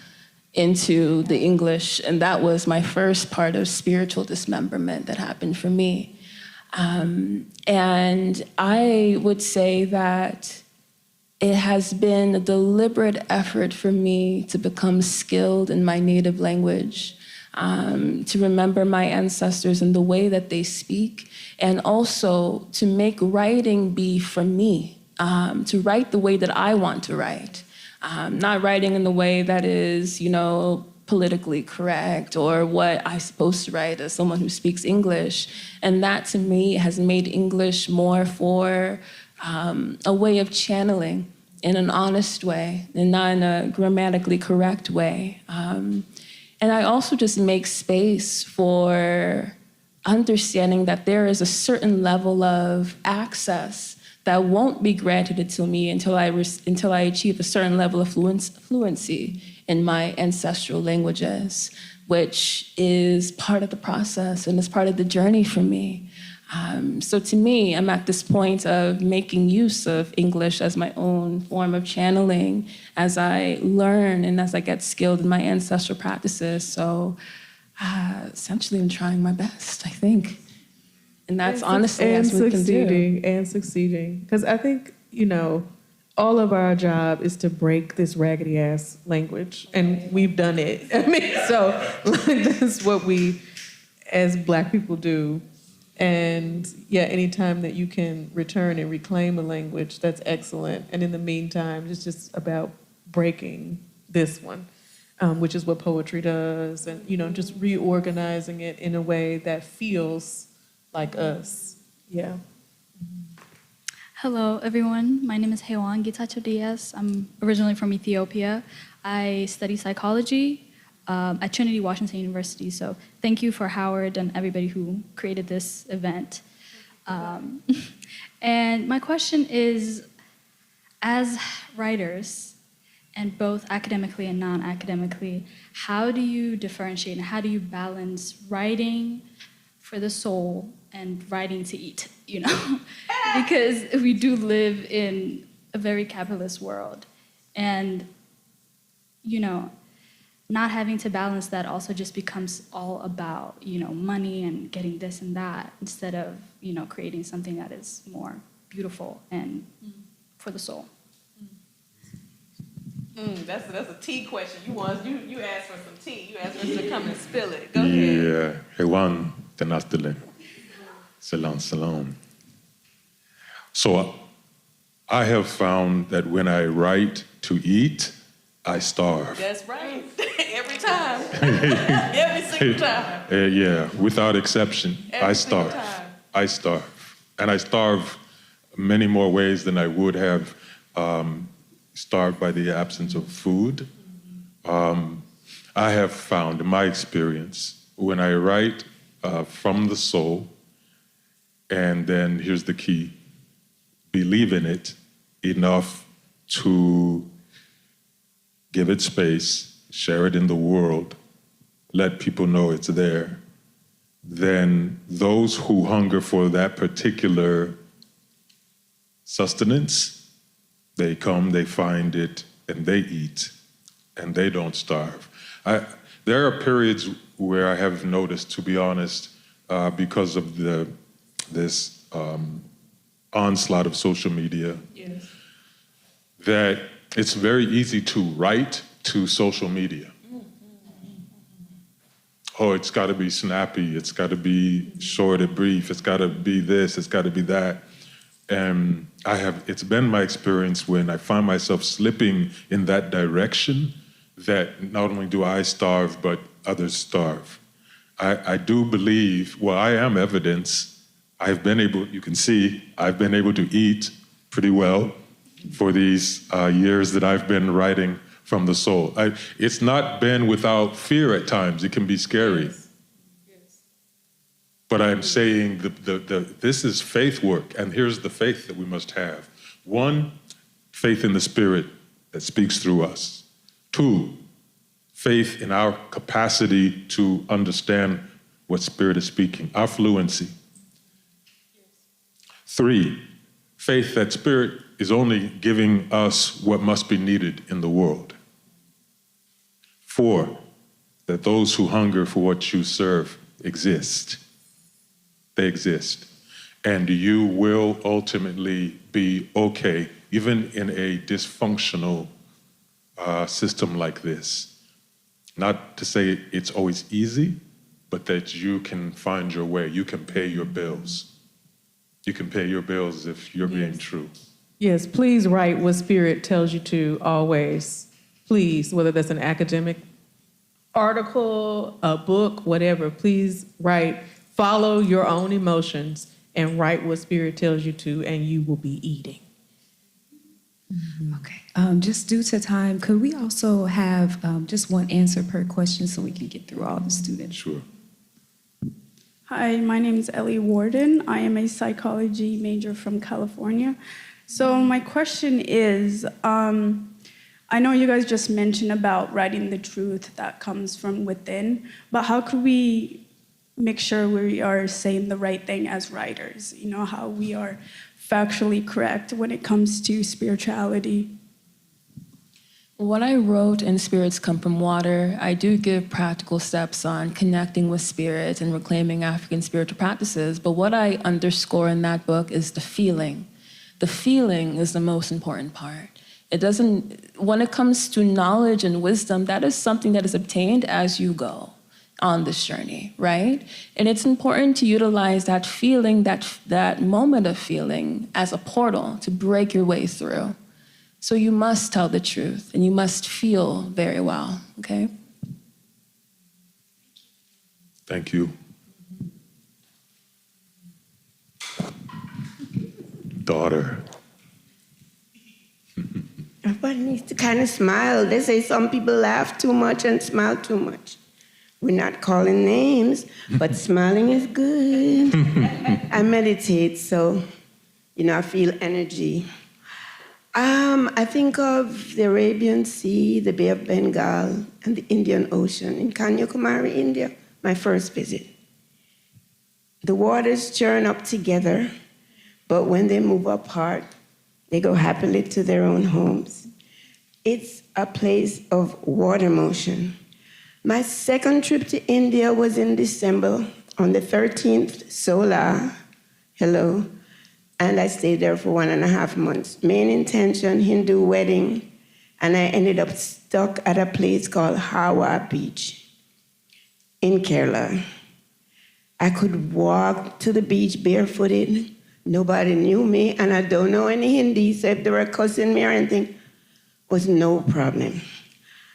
into the English, and that was my first part of spiritual dismemberment that happened for me. And I would say that it has been a deliberate effort for me to become skilled in my native language, to remember my ancestors and the way that they speak, and also to make writing be for me, to write the way that I want to write, not writing in the way that is, politically correct or what I'm supposed to write as someone who speaks English. And that to me has made English more for a way of channeling in an honest way and not in a grammatically correct way. And I also just make space for understanding that there is a certain level of access that won't be granted to me until I achieve a certain level of fluency in my ancestral languages, which is part of the process and is part of the journey for me. So to me, I'm at this point of making use of English as my own form of channeling as I learn and as I get skilled in my ancestral practices. So essentially, I'm trying my best, I think. And that's honestly as we can do. And succeeding. Because I think, all of our job is to break this raggedy ass language. And we've done it. So that's what we as Black people do. And anytime that you can return and reclaim a language, that's excellent. And in the meantime, it's just about breaking this one, which is what poetry does. And, just reorganizing it in a way that feels like us. Yeah. Hello, everyone. My name is Hewan Gitacho Diaz. I'm originally from Ethiopia. I study psychology at Trinity Washington University. So thank you for Howard and everybody who created this event. And my question is, as writers, and both academically and non-academically, how do you differentiate and how do you balance writing for the soul and writing to eat, Because we do live in a very capitalist world. And, not having to balance that also just becomes all about, money and getting this and that, instead of, creating something that is more beautiful and for the soul. That's a tea question. You asked for some tea. You asked us to come and spill it. Go ahead. Yeah. Hewan Tenastele. Salam. So I have found that when I write to eat, I starve. That's right. Every time. Every single time. Without exception. I starve. I starve. And I starve many more ways than I would have starved by the absence of food. I have found, in my experience, when I write from the soul, and then here's the key, believe in it enough to give it space, share it in the world, let people know it's there, then those who hunger for that particular sustenance, they come, they find it, and they eat, and they don't starve. There are periods where I have noticed, to be honest, because of this onslaught of social media, yes, that it's very easy to write to social media. Oh, it's got to be snappy, it's got to be short and brief, it's got to be this, it's got to be that. And it's been my experience when I find myself slipping in that direction that not only do I starve, but others starve. I do believe, well, I am evidence. You can see, I've been able to eat pretty well for these years that I've been writing from the soul. It's not been without fear at times. It can be scary. Yes. But I'm saying this is faith work, and here's the faith that we must have. 1, faith in the Spirit that speaks through us. 2, faith in our capacity to understand what Spirit is speaking, our fluency. 3, faith that Spirit is only giving us what must be needed in the world. 4, that those who hunger for what you serve exist. They exist. And you will ultimately be okay, even in a dysfunctional system like this. Not to say it's always easy, but that you can find your way. You can pay your bills. You can pay your bills if you're being true. Yes, please write what Spirit tells you to always. Please, whether that's an academic article, a book, whatever, please write. Follow your own emotions and write what Spirit tells you to, and you will be eating. Okay. Just due to time, could we also have just one answer per question so we can get through all the students? Sure. Hi, my name is Ellie Warden. I am a psychology major from California. So my question is, I know you guys just mentioned about writing the truth that comes from within, but how could we make sure we are saying the right thing as writers? You know, how we are factually correct when it comes to spirituality? What I wrote in Spirits Come From Water, I do give practical steps on connecting with spirit and reclaiming African spiritual practices, but what I underscore in that book is the feeling. The feeling is the most important part. When it comes to knowledge and wisdom, that is something that is obtained as you go on this journey, right? And it's important to utilize that feeling, that moment of feeling as a portal to break your way through. So you must tell the truth and you must feel very well, okay? Thank you. Daughter. Everybody needs to kind of smile. They say some people laugh too much and smile too much. We're not calling names, but smiling is good. I meditate, so, I feel energy. I think of the Arabian Sea, the Bay of Bengal, and the Indian Ocean in Kanyakumari, India, my first visit. The waters churn up together, but when they move apart, they go happily to their own homes. It's a place of water motion. My second trip to India was in December on the 13th, Solar, hello, and I stayed there for 1.5 months. Main intention, Hindu wedding, and I ended up stuck at a place called Hawa Beach in Kerala. I could walk to the beach barefooted. Nobody knew me, and I don't know any Hindi, so if they were cussing me or anything, was no problem.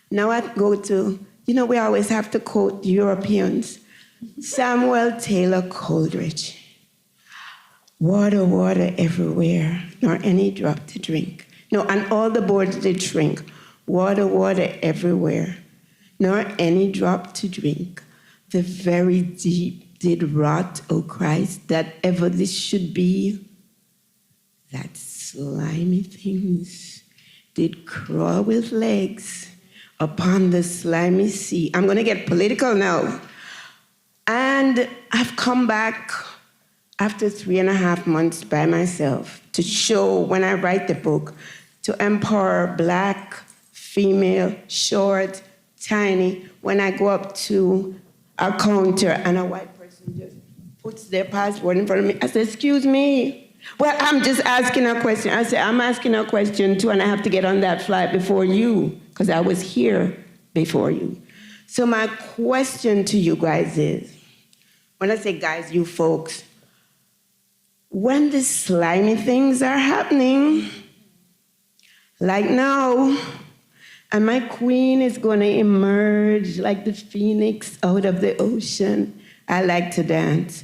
Now I go to, we always have to quote Europeans. Samuel Taylor Coleridge. Water, water everywhere, nor any drop to drink. No, and all the boards did shrink. Water, water everywhere. nor any drop to drink. The very deep did rot, O Christ, that ever this should be. That slimy things did crawl with legs upon the slimy sea. I'm going to get political now. And I've come back after 3.5 months by myself to show, when I write the book, to empower Black, female, short, tiny. When I go up to a counter and a white person just puts their passport in front of me, I say, excuse me. Well, I'm just asking a question. I say, I'm asking a question too, and I have to get on that flight before you, because I was here before you. So my question to you guys is, when I say guys, you folks, when the slimy things are happening, like now, and my queen is going to emerge like the phoenix out of the ocean. I like to dance.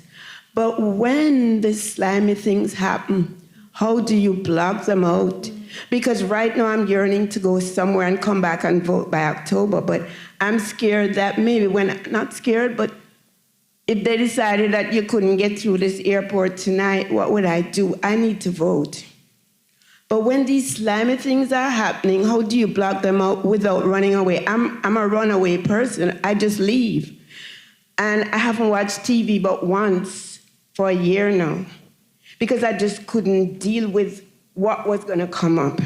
But when the slimy things happen, how do you block them out? Because right now I'm yearning to go somewhere and come back and vote by October, but I'm scared that maybe not scared, but if they decided that you couldn't get through this airport tonight, what would I do? I need to vote. But when these slimy things are happening, how do you block them out without running away? I'm a runaway person. I just leave. And I haven't watched TV but once for a year now, because I just couldn't deal with what was going to come up.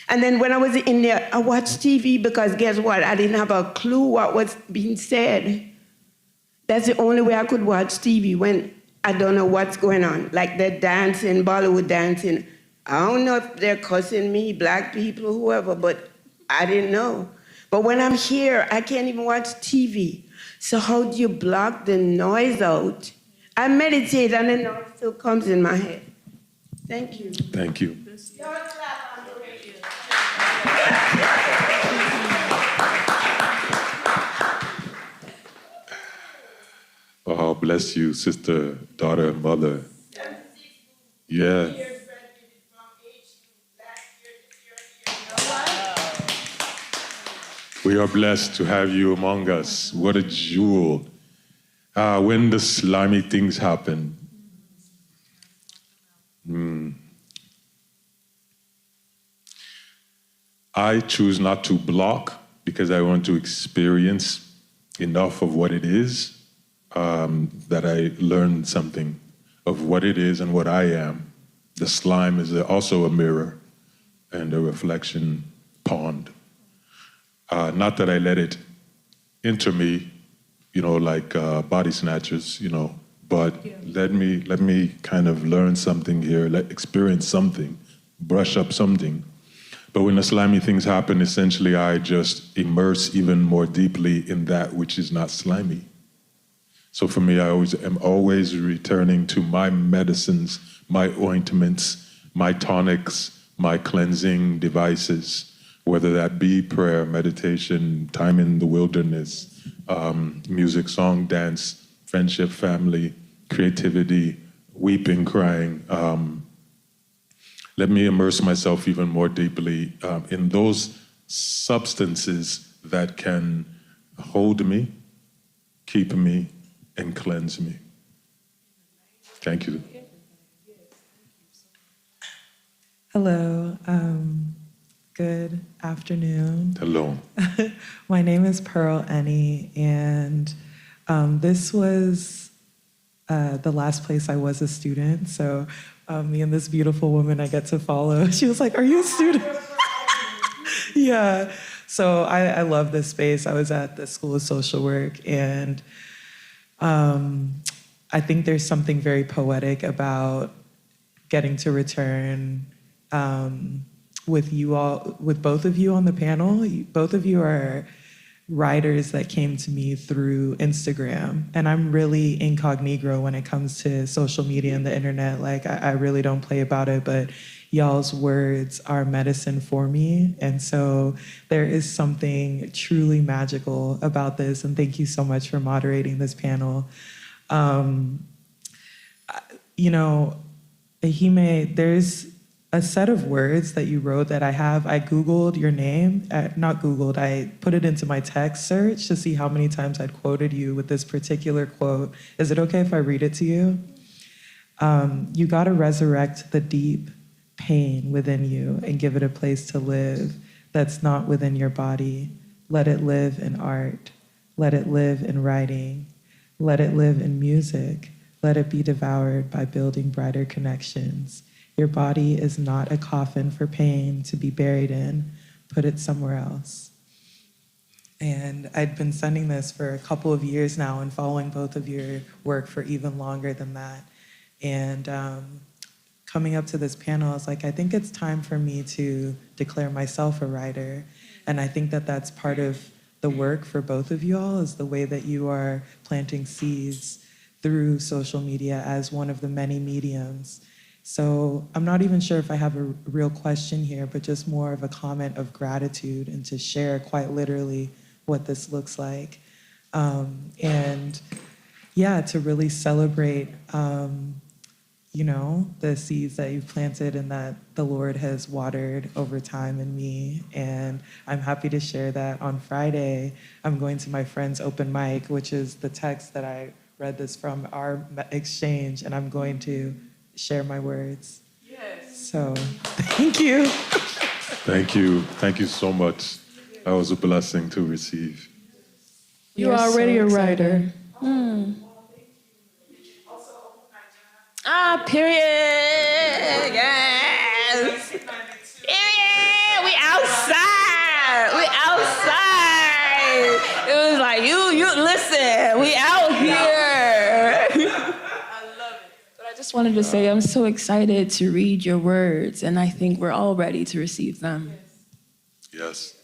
And then when I was in there, I watched TV because guess what? I didn't have a clue what was being said. That's the only way I could watch TV, when I don't know what's going on. Like they're dancing, Bollywood dancing. I don't know if they're cussing me, Black people, whoever, but I didn't know. But when I'm here, I can't even watch TV. So how do you block the noise out? I meditate and the noise still comes in my head. Thank you. Thank you. Oh, bless you, sister, daughter, mother. Yeah. We are blessed to have you among us. What a jewel. When the slimy things happen, I choose not to block because I want to experience enough of what it is, that I learn something of what it is and what I am. The slime is also a mirror and a reflection pond. Not that I let it enter me, like body snatchers, but let me kind of learn something here, experience something, brush up something. But when the slimy things happen, essentially I just immerse even more deeply in that which is not slimy. So for me, I am always returning to my medicines, my ointments, my tonics, my cleansing devices, whether that be prayer, meditation, time in the wilderness, music, song, dance, friendship, family, creativity, weeping, crying. Let me immerse myself even more deeply in those substances that can hold me, keep me, and cleanse me. Thank you. Hello. Good afternoon. Hello. My name is Pearl Eni, and this was the last place I was a student. So me and this beautiful woman I get to follow, she was like, "Are you a student?" Yeah. So I love this space. I was at the School of Social Work, and I think there's something very poetic about getting to return with you all, with both of you on the panel. Both of you are writers that came to me through Instagram, and I'm really incognito when it comes to social media and the internet. Like, I really don't play about it, but y'all's words are medicine for me, and so there is something truly magical about this, and thank you so much for moderating this panel. Ehime, there's a set of words that you wrote that I Googled your name, not Googled, I put it into my text search to see how many times I'd quoted you with this particular quote. Is it okay if I read it to you? You gotta resurrect the deep pain within you and give it a place to live that's not within your body. Let it live in art. Let it live in writing. Let it live in music. Let it be devoured by building brighter connections. Your body is not a coffin for pain to be buried in. Put it somewhere else. And I'd been sending this for a couple of years now and following both of your work for even longer than that. And coming up to this panel, I was like, I think it's time for me to declare myself a writer. And I think that that's part of the work for both of you all, is the way that you are planting seeds through social media as one of the many mediums. So I'm not even sure if I have a real question here, but just more of a comment of gratitude and to share quite literally what this looks like. And yeah, to really celebrate, the seeds that you've planted and that the Lord has watered over time in me. And I'm happy to share that on Friday, I'm going to my friend's open mic, which is the text that I read this from our exchange, and I'm going to share my words. Yes. So, thank you. Thank you. Thank you so much. That was a blessing to receive. You're already a writer. Period. Yes. Period. We outside. We outside. It was like, you listen. We out here. But I just wanted to say I'm so excited to read your words, and I think we're all ready to receive them. Yes.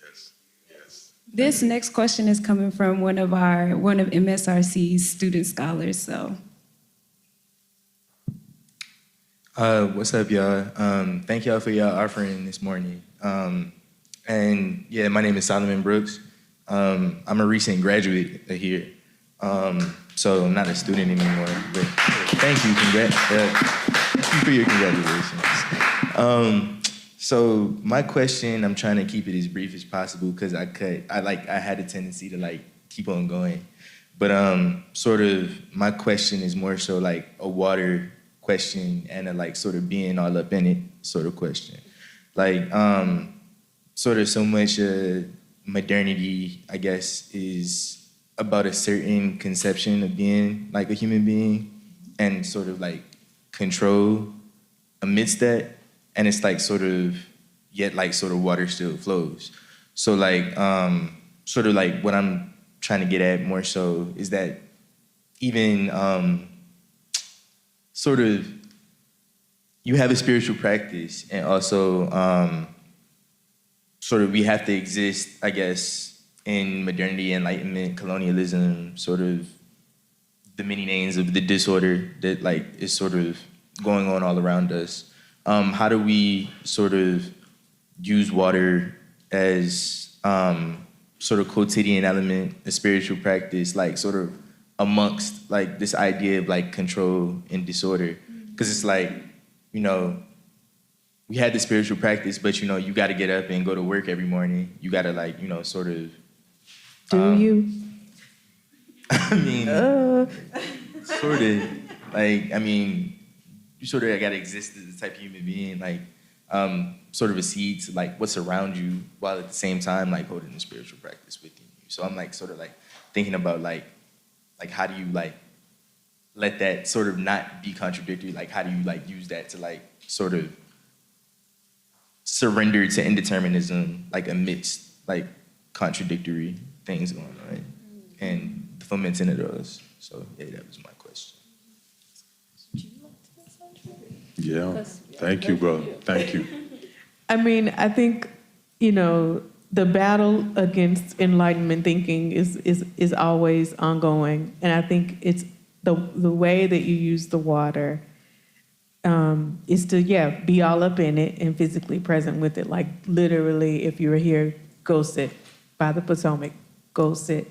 Yes. Yes. This next question is coming from one of MSRC's student scholars, so. What's up, y'all? Thank y'all for y'all offering this morning. And yeah, my name is Solomon Brooks. I'm a recent graduate here. So I'm not a student anymore, but thank you, thank you for your congratulations. So my question, I'm trying to keep it as brief as possible because I had a tendency to keep on going. But sort of my question is more so like a water question and a sort of being all up in it sort of question. Sort of so much modernity, I guess, is about a certain conception of being like a human being and sort of control amidst that. And it's sort of, yet sort of water still flows. So sort of what I'm trying to get at more so is that even sort of you have a spiritual practice and also sort of we have to exist, I guess, in modernity, enlightenment, colonialism, sort of the many names of the disorder that is sort of going on all around us. How do we sort of use water as sort of quotidian element, a spiritual practice, sort of amongst this idea of control and disorder? Because it's we had the spiritual practice, but you got to get up and go to work every morning. You got to sort of. Do you? I mean, sort of. You sort of got to exist as a type of human being, sort of a seed to what's around you, while at the same time holding the spiritual practice within you. So I'm sort of thinking about how do you let that sort of not be contradictory? How do you use that to sort of surrender to indeterminism amidst contradictory things going on and the fomenting of those. So yeah, that was my question. Yeah. Thank you, bro. Thank you. I mean, I think, the battle against Enlightenment thinking is always ongoing. And I think it's the way that you use the water is to, be all up in it and physically present with it. Literally, if you were here, go sit by the Potomac, go sit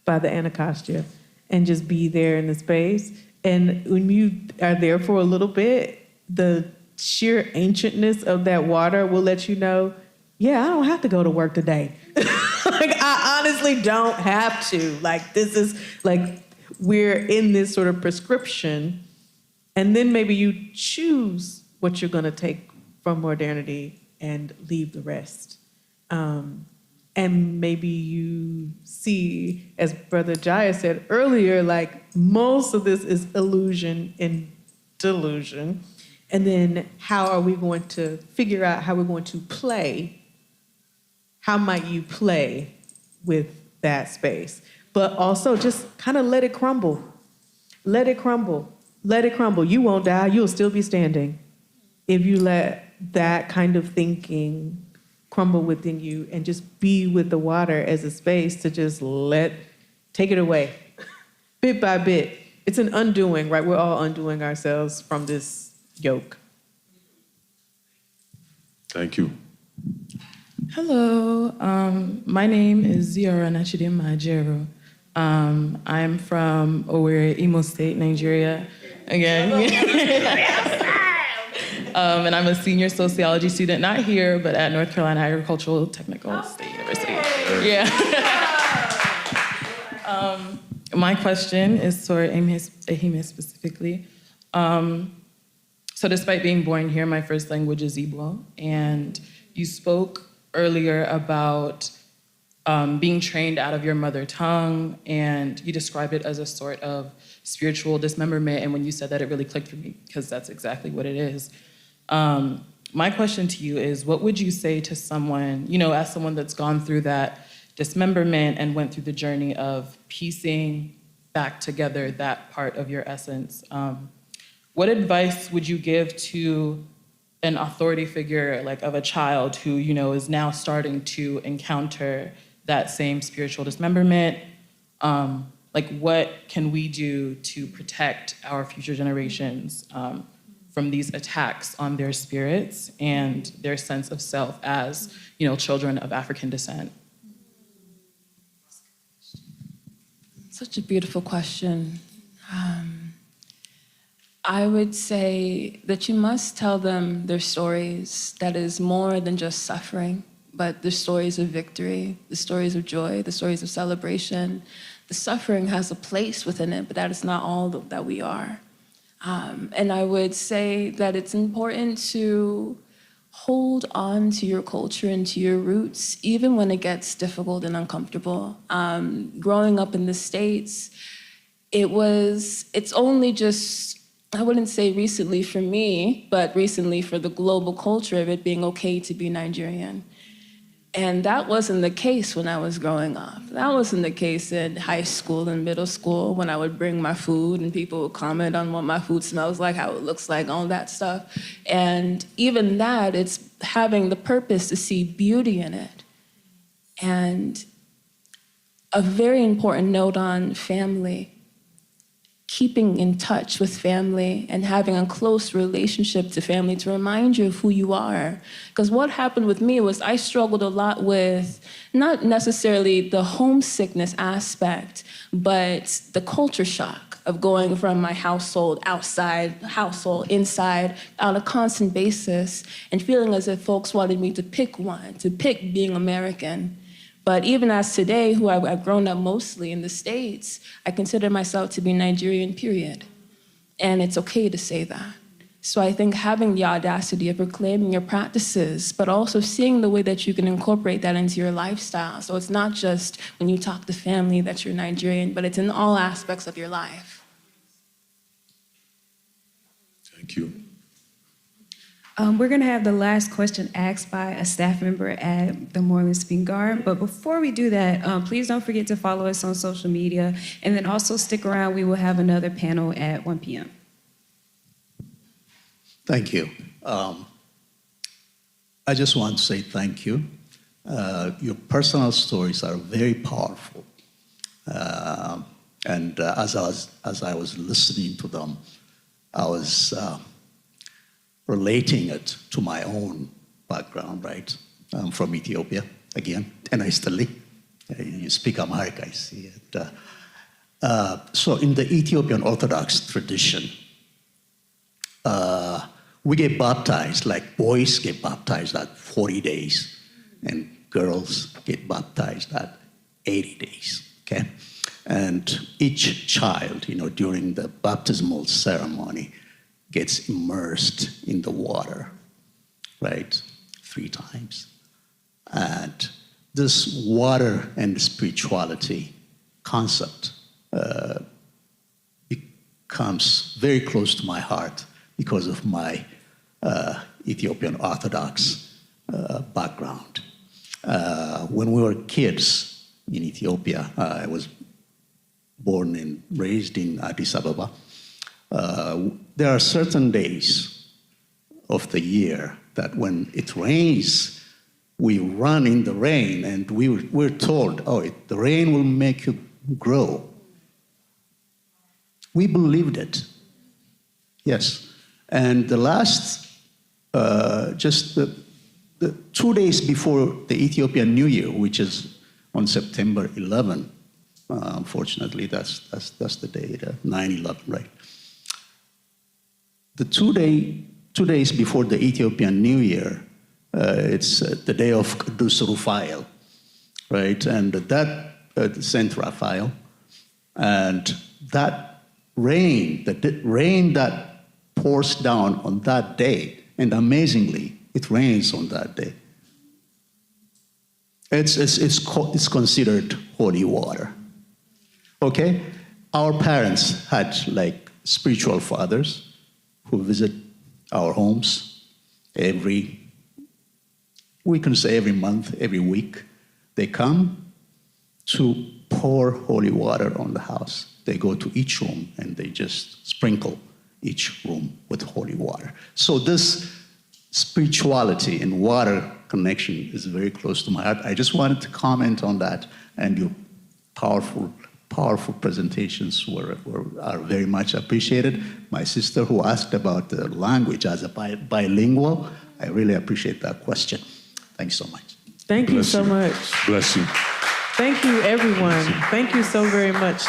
by the Anacostia, and just be there in the space. And when you are there for a little bit, the sheer ancientness of that water will let you know, yeah, I don't have to go to work today. Like, I honestly don't have to. Like, this is, like, we're in this sort of prescription, and then maybe you choose what you're going to take from modernity and leave the rest. And maybe you see, as Brother Jaiya said earlier, like, most of this is illusion and delusion. And then how are we going to figure out how we're going to play? How might you play with that space? But also just kind of let it crumble. Let it crumble. Let it crumble. You won't die. You'll still be standing if you let that kind of thinking crumble within you and just be with the water as a space to just take it away bit by bit. It's an undoing, right? We're all undoing ourselves from this yoke. Thank you. Hello, my name is Ziora Nachidim Majero. I'm from Owerri, Imo State, Nigeria. Again. And I'm a senior sociology student, not here, but at North Carolina Agricultural Technical State University. Yeah. My question is for Ehime specifically. So despite being born here, my first language is Igbo, and you spoke earlier about being trained out of your mother tongue, and you described it as a sort of spiritual dismemberment, and when you said that, it really clicked for me, because that's exactly what it is. My question to you is, what would you say to someone, as someone that's gone through that dismemberment and went through the journey of piecing back together that part of your essence? What advice would you give to an authority figure, like of a child who, is now starting to encounter that same spiritual dismemberment? What can we do to protect our future generations from these attacks on their spirits and their sense of self as, children of African descent? Such a beautiful question. I would say that you must tell them their stories that is more than just suffering, but the stories of victory, the stories of joy, the stories of celebration. The suffering has a place within it, but that is not all that we are. And I would say that it's important to hold on to your culture and to your roots, even when it gets difficult and uncomfortable. Growing up in the States, it's only just, I wouldn't say recently for me, but recently for the global culture of it being okay to be Nigerian. And that wasn't the case when I was growing up. That wasn't the case in high school and middle school when I would bring my food and people would comment on what my food smells like, how it looks like, all that stuff. And even that, it's having the purpose to see beauty in it. And a very important note on family. Keeping in touch with family and having a close relationship to family to remind you of who you are. Because what happened with me was I struggled a lot with not necessarily the homesickness aspect, but the culture shock of going from my household outside, household inside, on a constant basis, and feeling as if folks wanted me to pick being American. But even as today, who I've grown up mostly in the States, I consider myself to be Nigerian, period. And it's okay to say that. So I think having the audacity of reclaiming your practices, but also seeing the way that you can incorporate that into your lifestyle. So it's not just when you talk to family that you're Nigerian, but it's in all aspects of your life. Thank you. We're going to have the last question asked by a staff member at the Moreland Speaking Guard. But before we do that, please don't forget to follow us on social media. And then also stick around. We will have another panel at 1 p.m. Thank you. I just want to say thank you. Your personal stories are very powerful. And as I was listening to them, I was relating it to my own background, right? I'm from Ethiopia, again, and I still live. You speak Amharic, I see it. So in the Ethiopian Orthodox tradition, we get baptized, like boys get baptized at 40 days, and girls get baptized at 80 days, okay? And each child, during the baptismal ceremony, gets immersed in the water, right? 3 times. And this water and spirituality concept becomes very close to my heart because of my Ethiopian Orthodox background. When we were kids in Ethiopia, I was born and raised in Addis Ababa. There are certain days of the year that when it rains, we run in the rain, and we're told, the rain will make you grow. We believed it. Yes. And the last, just the 2 days before the Ethiopian New Year, which is on September 11, unfortunately, that's the day, 9/11, right? The 2 days before the Ethiopian New Year, it's the day of Qudus Rufael, right? And that Saint Raphael, and that rain, the rain that pours down on that day, and amazingly, it rains on that day. It's considered holy water. Okay, our parents had like spiritual fathers who visit our homes we can say every month, every week. They come to pour holy water on the house. They go to each room and they just sprinkle each room with holy water. So this spirituality and water connection is very close to my heart. I just wanted to comment on that, and your powerful presentations are very much appreciated. My sister who asked about the language as a bilingual, I really appreciate that question. Thanks so much. Thank you so much. Bless you. Thank you, everyone. Thank you so very much.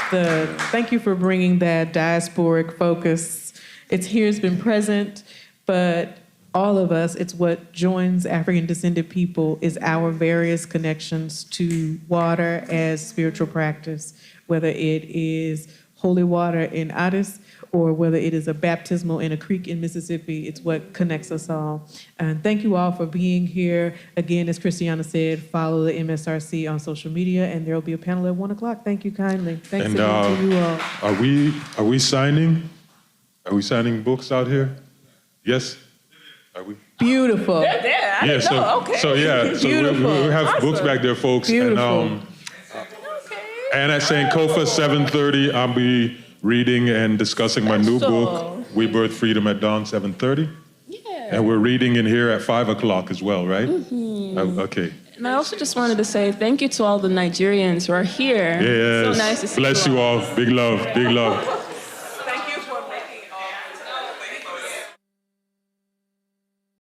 Thank you for bringing that diasporic focus. It's been present, but all of us, it's what joins African descended people is our various connections to water as spiritual practice, whether it is holy water in Addis or whether it is a baptismal in a creek in Mississippi. It's what connects us all. And thank you all for being here. Again, as Christiana said, follow the MSRC on social media, and there will be a panel at 1 o'clock. Thank you kindly. Thanks again to you all. Are we signing? Are we signing books out here? Yes? Are we? Beautiful. They're there. I didn't know. Okay. So we have awesome. Books back there, folks. Beautiful. And at St. Kofa, 7:30, I'll be reading and discussing my new book, We Birth Freedom at Dawn, 7:30. Yeah. And we're reading in here at 5 o'clock as well, right? Mm-hmm. Okay. And I also just wanted to say thank you to all the Nigerians who are here. Yes. So nice to see Bless you all. Big love. Big love.